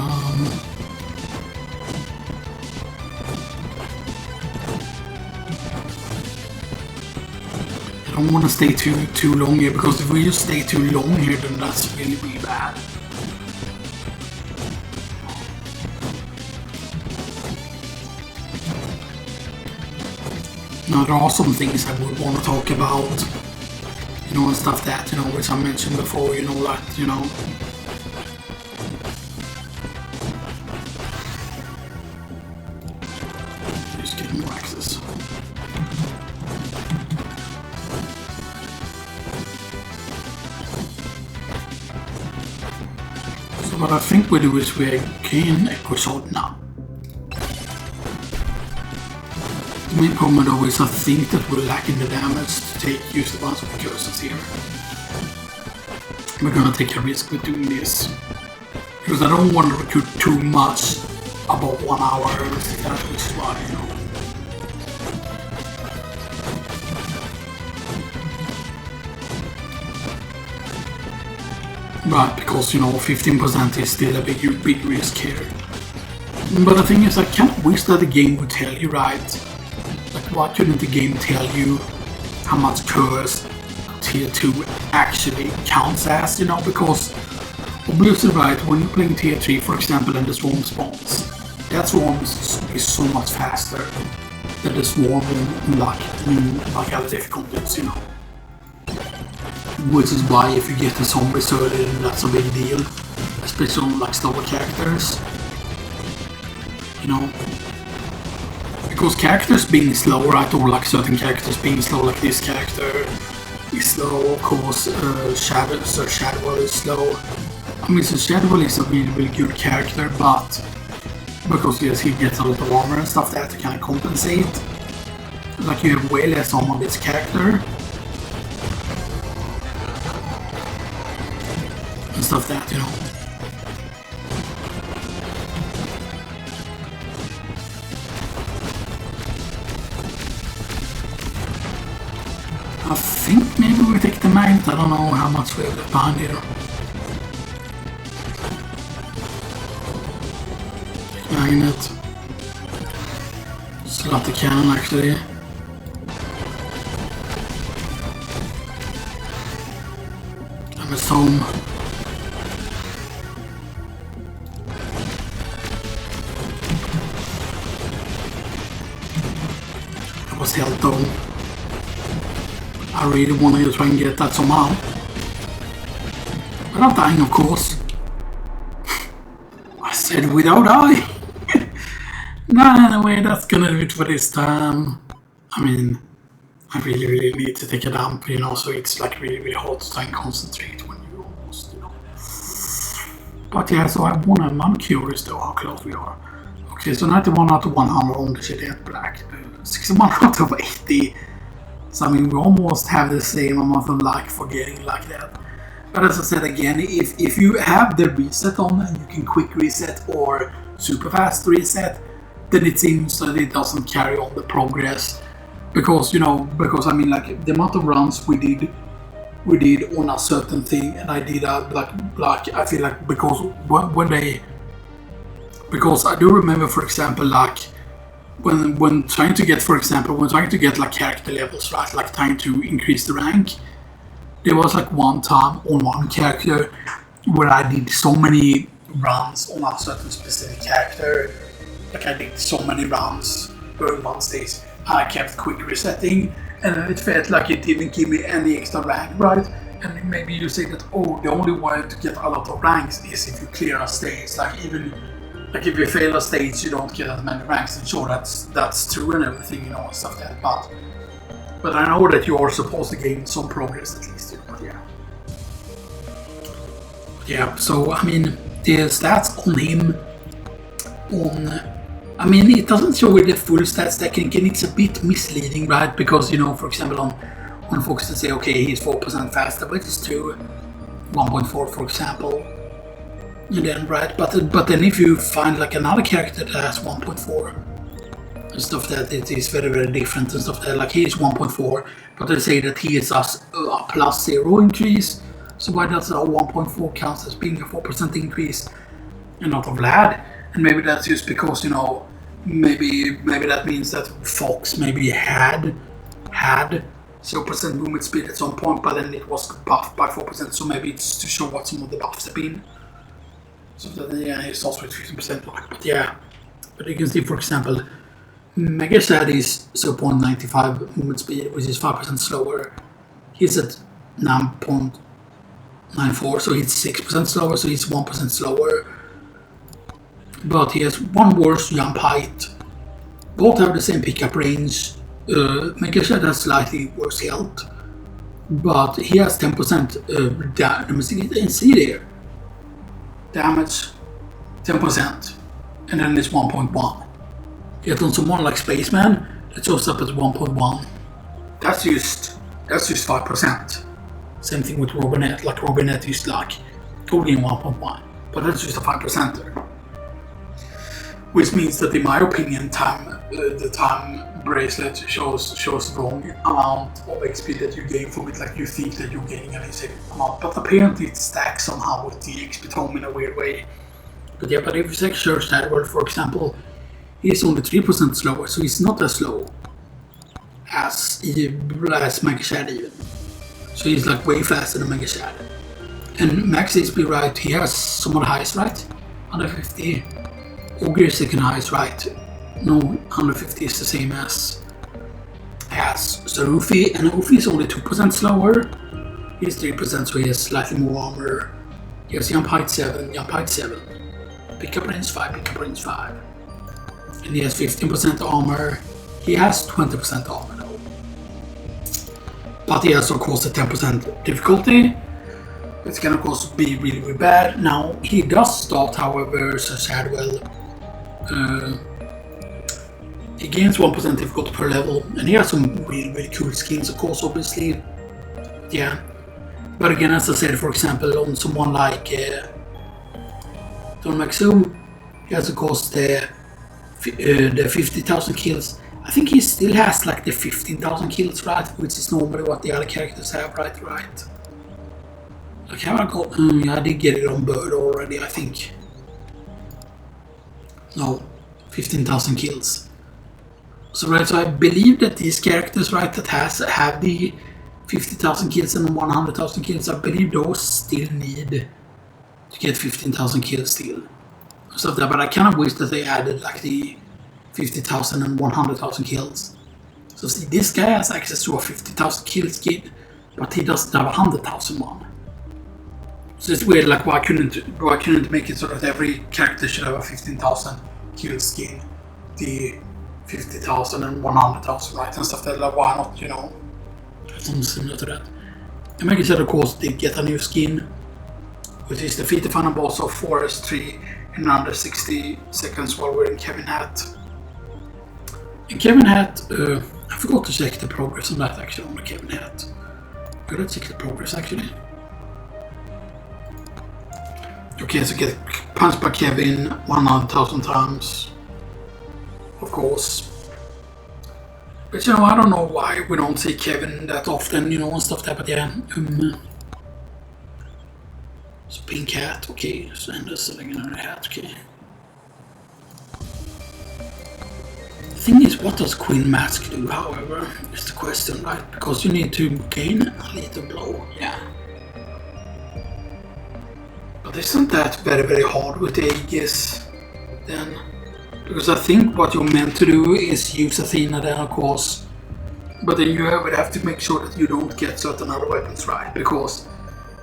I don't want to stay too long here, because if we just stay too long here, then that's really bad. Now there are some things I would want to talk about, you know, and stuff that, you know, which I mentioned before, you know, like, you know. Just get more access. So what I think we do is we gain echo shot now. The main problem though is I think that we're lacking the damage to use a bunch of the curses here. We're gonna take a risk with doing this, because I don't want to recruit too much about 1 hour, which is why, you know. Right, because, you know, 15% is still a big risk here. But the thing is, I kind of wish that the game would tell you, right? Like, why couldn't the game tell you how much curse tier 2 actually counts as, you know? Because, obviously, right, when you're playing tier 3, for example, and the swarm spawns, that swarm is so much faster than the swarm in like other difficulties, you know? Which is why if you get the zombies early, then that's a big deal, especially on like slower characters, you know. Because characters being slow, right, or like certain characters being slow, like this character is slow, of course, Shadowell is slow. I mean, so Shadowell is a really good character, but because yes, he gets a lot of armor and stuff that to kind of compensate. Like, you have way less armor on this character. And stuff that, you know. I think maybe we take the magnet. I don't know how much we have left behind here. Magnet. Slot the cannon actually. And it's home. That was held though. I really want to try and get that somehow. Without dying, of course. I said without dying. Nah, anyway, that's gonna do it for this time. I mean, I really need to take a dump, you know, so it's like really hard to try and concentrate when you almost, you know. But yeah, so I'm curious though how close we are. Okay, so 91 out of 100 on the Shaded Black. 61 out of 80. So I mean, we almost have the same amount of luck for getting like that. But as I said again, if you have the reset on and you can quick reset or super fast reset, then it seems that it doesn't carry on the progress. Because, you know, because I mean, like the amount of runs we did on a certain thing, and I did like I feel like because because I do remember, for example, like when trying to get, for example, like character levels, right, like trying to increase the rank, there was like one time on one character where I did so many runs on a certain specific character. Like I did so many runs during one stage, and I kept quick resetting, and it felt like it didn't give me any extra rank, right? And maybe you say that, oh, the only way to get a lot of ranks is if you clear a stage. Like even like if you fail a stage, you don't get as many ranks. And sure, that's true and everything, you know, and stuff like that. But I know that you are supposed to gain some progress at least. But yeah. Yeah. So I mean, the stats on him I mean, it doesn't show the full stats that and it's a bit misleading, right? Because, you know, for example, on folks that say, okay, he's 4% faster, but it's to 1.4, for example. And then, right? But then if you find like another character that has 1.4 and stuff, that it is very different and stuff, that like he is 1.4, but they say that he is a +0 increase. So why does a 1.4 count as being a 4% increase and not a Vlad? And maybe that's just because, you know, maybe that means that Fox maybe had 0% movement speed at some point, but then it was buffed by 4%, so maybe it's to show what some of the buffs have been. So that, yeah, it starts with 15%, but yeah. But you can see, for example, Mega Shad is 0.95 movement speed, which is 5% slower. He's at 9.94, so he's 6% slower, so he's 1% slower. But he has one worse jump height. Both have the same pickup range. Mega Shad has slightly worse health, but he has 10% damage. You can see there. Damage 10%, and then it's 1.1. Yet on someone like Spaceman, it shows up as 1.1. That's just 5%. Same thing with Robinet. Like Robinet is like totally 1.1, but that's just a 5%er. Which means that, in my opinion, the time bracelet shows the wrong amount of XP that you gain from it. Like you think that you're gaining an insane amount, but apparently it stacks somehow with the XP tome in a weird way. But yeah, but if you take Search that word, for example, he's only 3% slower, so he's not as slow as Mega Shad even. So he's like way faster than Mega Shad. And max HP, right, he has somewhat highest, right? 150. Ogre is second highest, right? No, 150 is the same as Sarufi, and Ufi is only 2% slower. He's 3%, so he has slightly more armor. He has jump height 7, pickup range 5, and he has 15% armor. He has 20% armor though, but he has of course a 10% difficulty. It's gonna of course be really, really bad. Now he does start, however, Shadwell. He gains 1% difficulty per level, and he has some really, really cool skins, of course, obviously. Yeah, but again, as I said, for example, on someone like Don Maxum, he has of course the 50,000 kills. I think he still has like the 15,000 kills, right? Which is normally what the other characters have, right? Like, have I got? I did get it on Bird already, I think. No, 15,000 kills. So right, so I believe that these characters, right, that have the 50,000 kills and 100,000 kills, I believe those still need to get 15,000 kills still. Stuff that, but I kind of wish that they added like the 50,000 and 100,000 kills. So see, this guy has access to a 50,000 kill skin, but he doesn't have a 100,000 one. So it's weird, like why couldn't make it so that every character should have a 15,000 kill skin, the 50,000 and 100,000, right, and stuff that, like, why not, you know, something similar to that. And like I said, of course, did get a new skin, which is defeat the final boss of Forest 3 in under 60 seconds while wearing Kevin Hat. And Kevin Hat, I forgot to check the progress on that actually, on the Kevin Hat. Let's check the progress actually. Okay, so get punched by Kevin 100,000 times, of course. But you know, I don't know why we don't see Kevin that often, you know, and stuff like that, but yeah. So pink hat, okay, so and there's another hat, okay. The thing is, what does Queen Mask do, however, is the question, right? Because you need to gain a little blow, yeah. But isn't that very, very hard with the Aegis then? Because I think what you're meant to do is use Athena then, of course. But then you would have to make sure that you don't get certain other weapons right. Because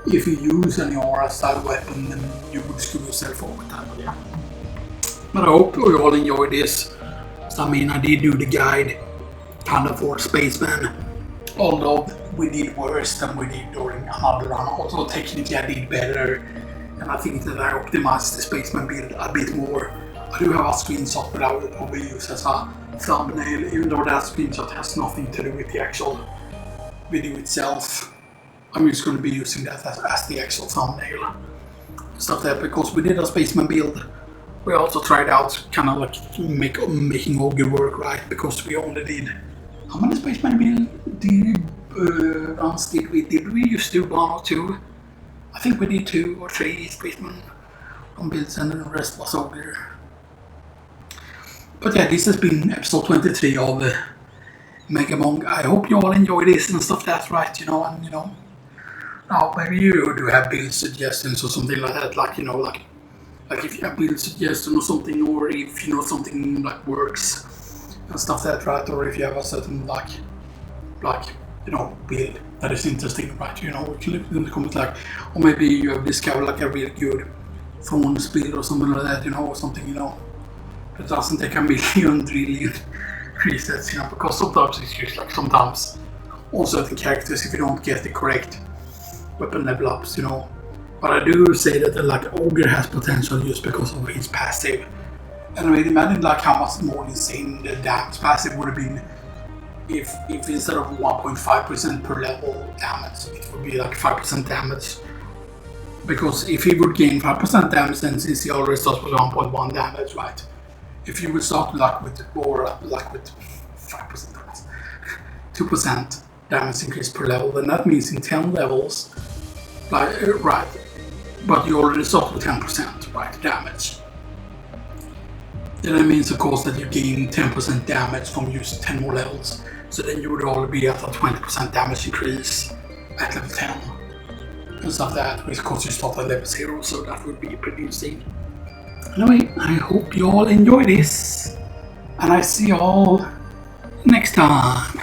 if you use an aura style weapon, then you would screw yourself over time. Yeah. But I hope you all enjoyed this. So, I mean, I did do the guide kind of for Spaceman. Although we did worse than we did during another run. Also, technically I did better. And I think that I optimized the Spaceman build a bit more. I do have a screenshot, but I will probably use as a thumbnail, even though that screenshot has nothing to do with the actual video itself. I'm just going to be using that as the actual thumbnail. Stuff that, because we did a Spaceman build, we also tried out kind of like making Ogre work, right? Because we only did, how many Spaceman runs did we? Did we just do 1 or 2? I think we did 2 or 3 Spaceman builds, and then the rest was Ogre. But yeah, this has been episode 23 of Megabonk. I hope you all enjoy this and stuff. That's right, and now maybe you do have build suggestions or something like that. Like like if you have build suggestion or something, or if something like works and stuff that right, or if you have a certain build that is interesting, right? You can leave it in the comments, like, or maybe you have discovered like a really good phones build or something like that, or something, that doesn't take a million trillion resets, because sometimes it's just like sometimes on certain characters if you don't get the correct weapon level ups, But I do say that like Ogre has potential just because of his passive. And I mean, imagine like how much more insane the damage passive would have been if instead of 1.5% per level damage, it would be like 5% damage. Because if he would gain 5% damage, then since he already starts with 1.1 damage, right? If you would start like with 5% damage, 2% damage increase per level, then that means in 10 levels, right? But you already start with 10%, right, damage. Then that means, of course, that you gain 10% damage from just 10 more levels. So then you would already be at a 20% damage increase at level 10. And stuff like that, which of course you start at level 0, so that would be pretty insane. Anyway, I hope you all enjoy this. And I see you all next time.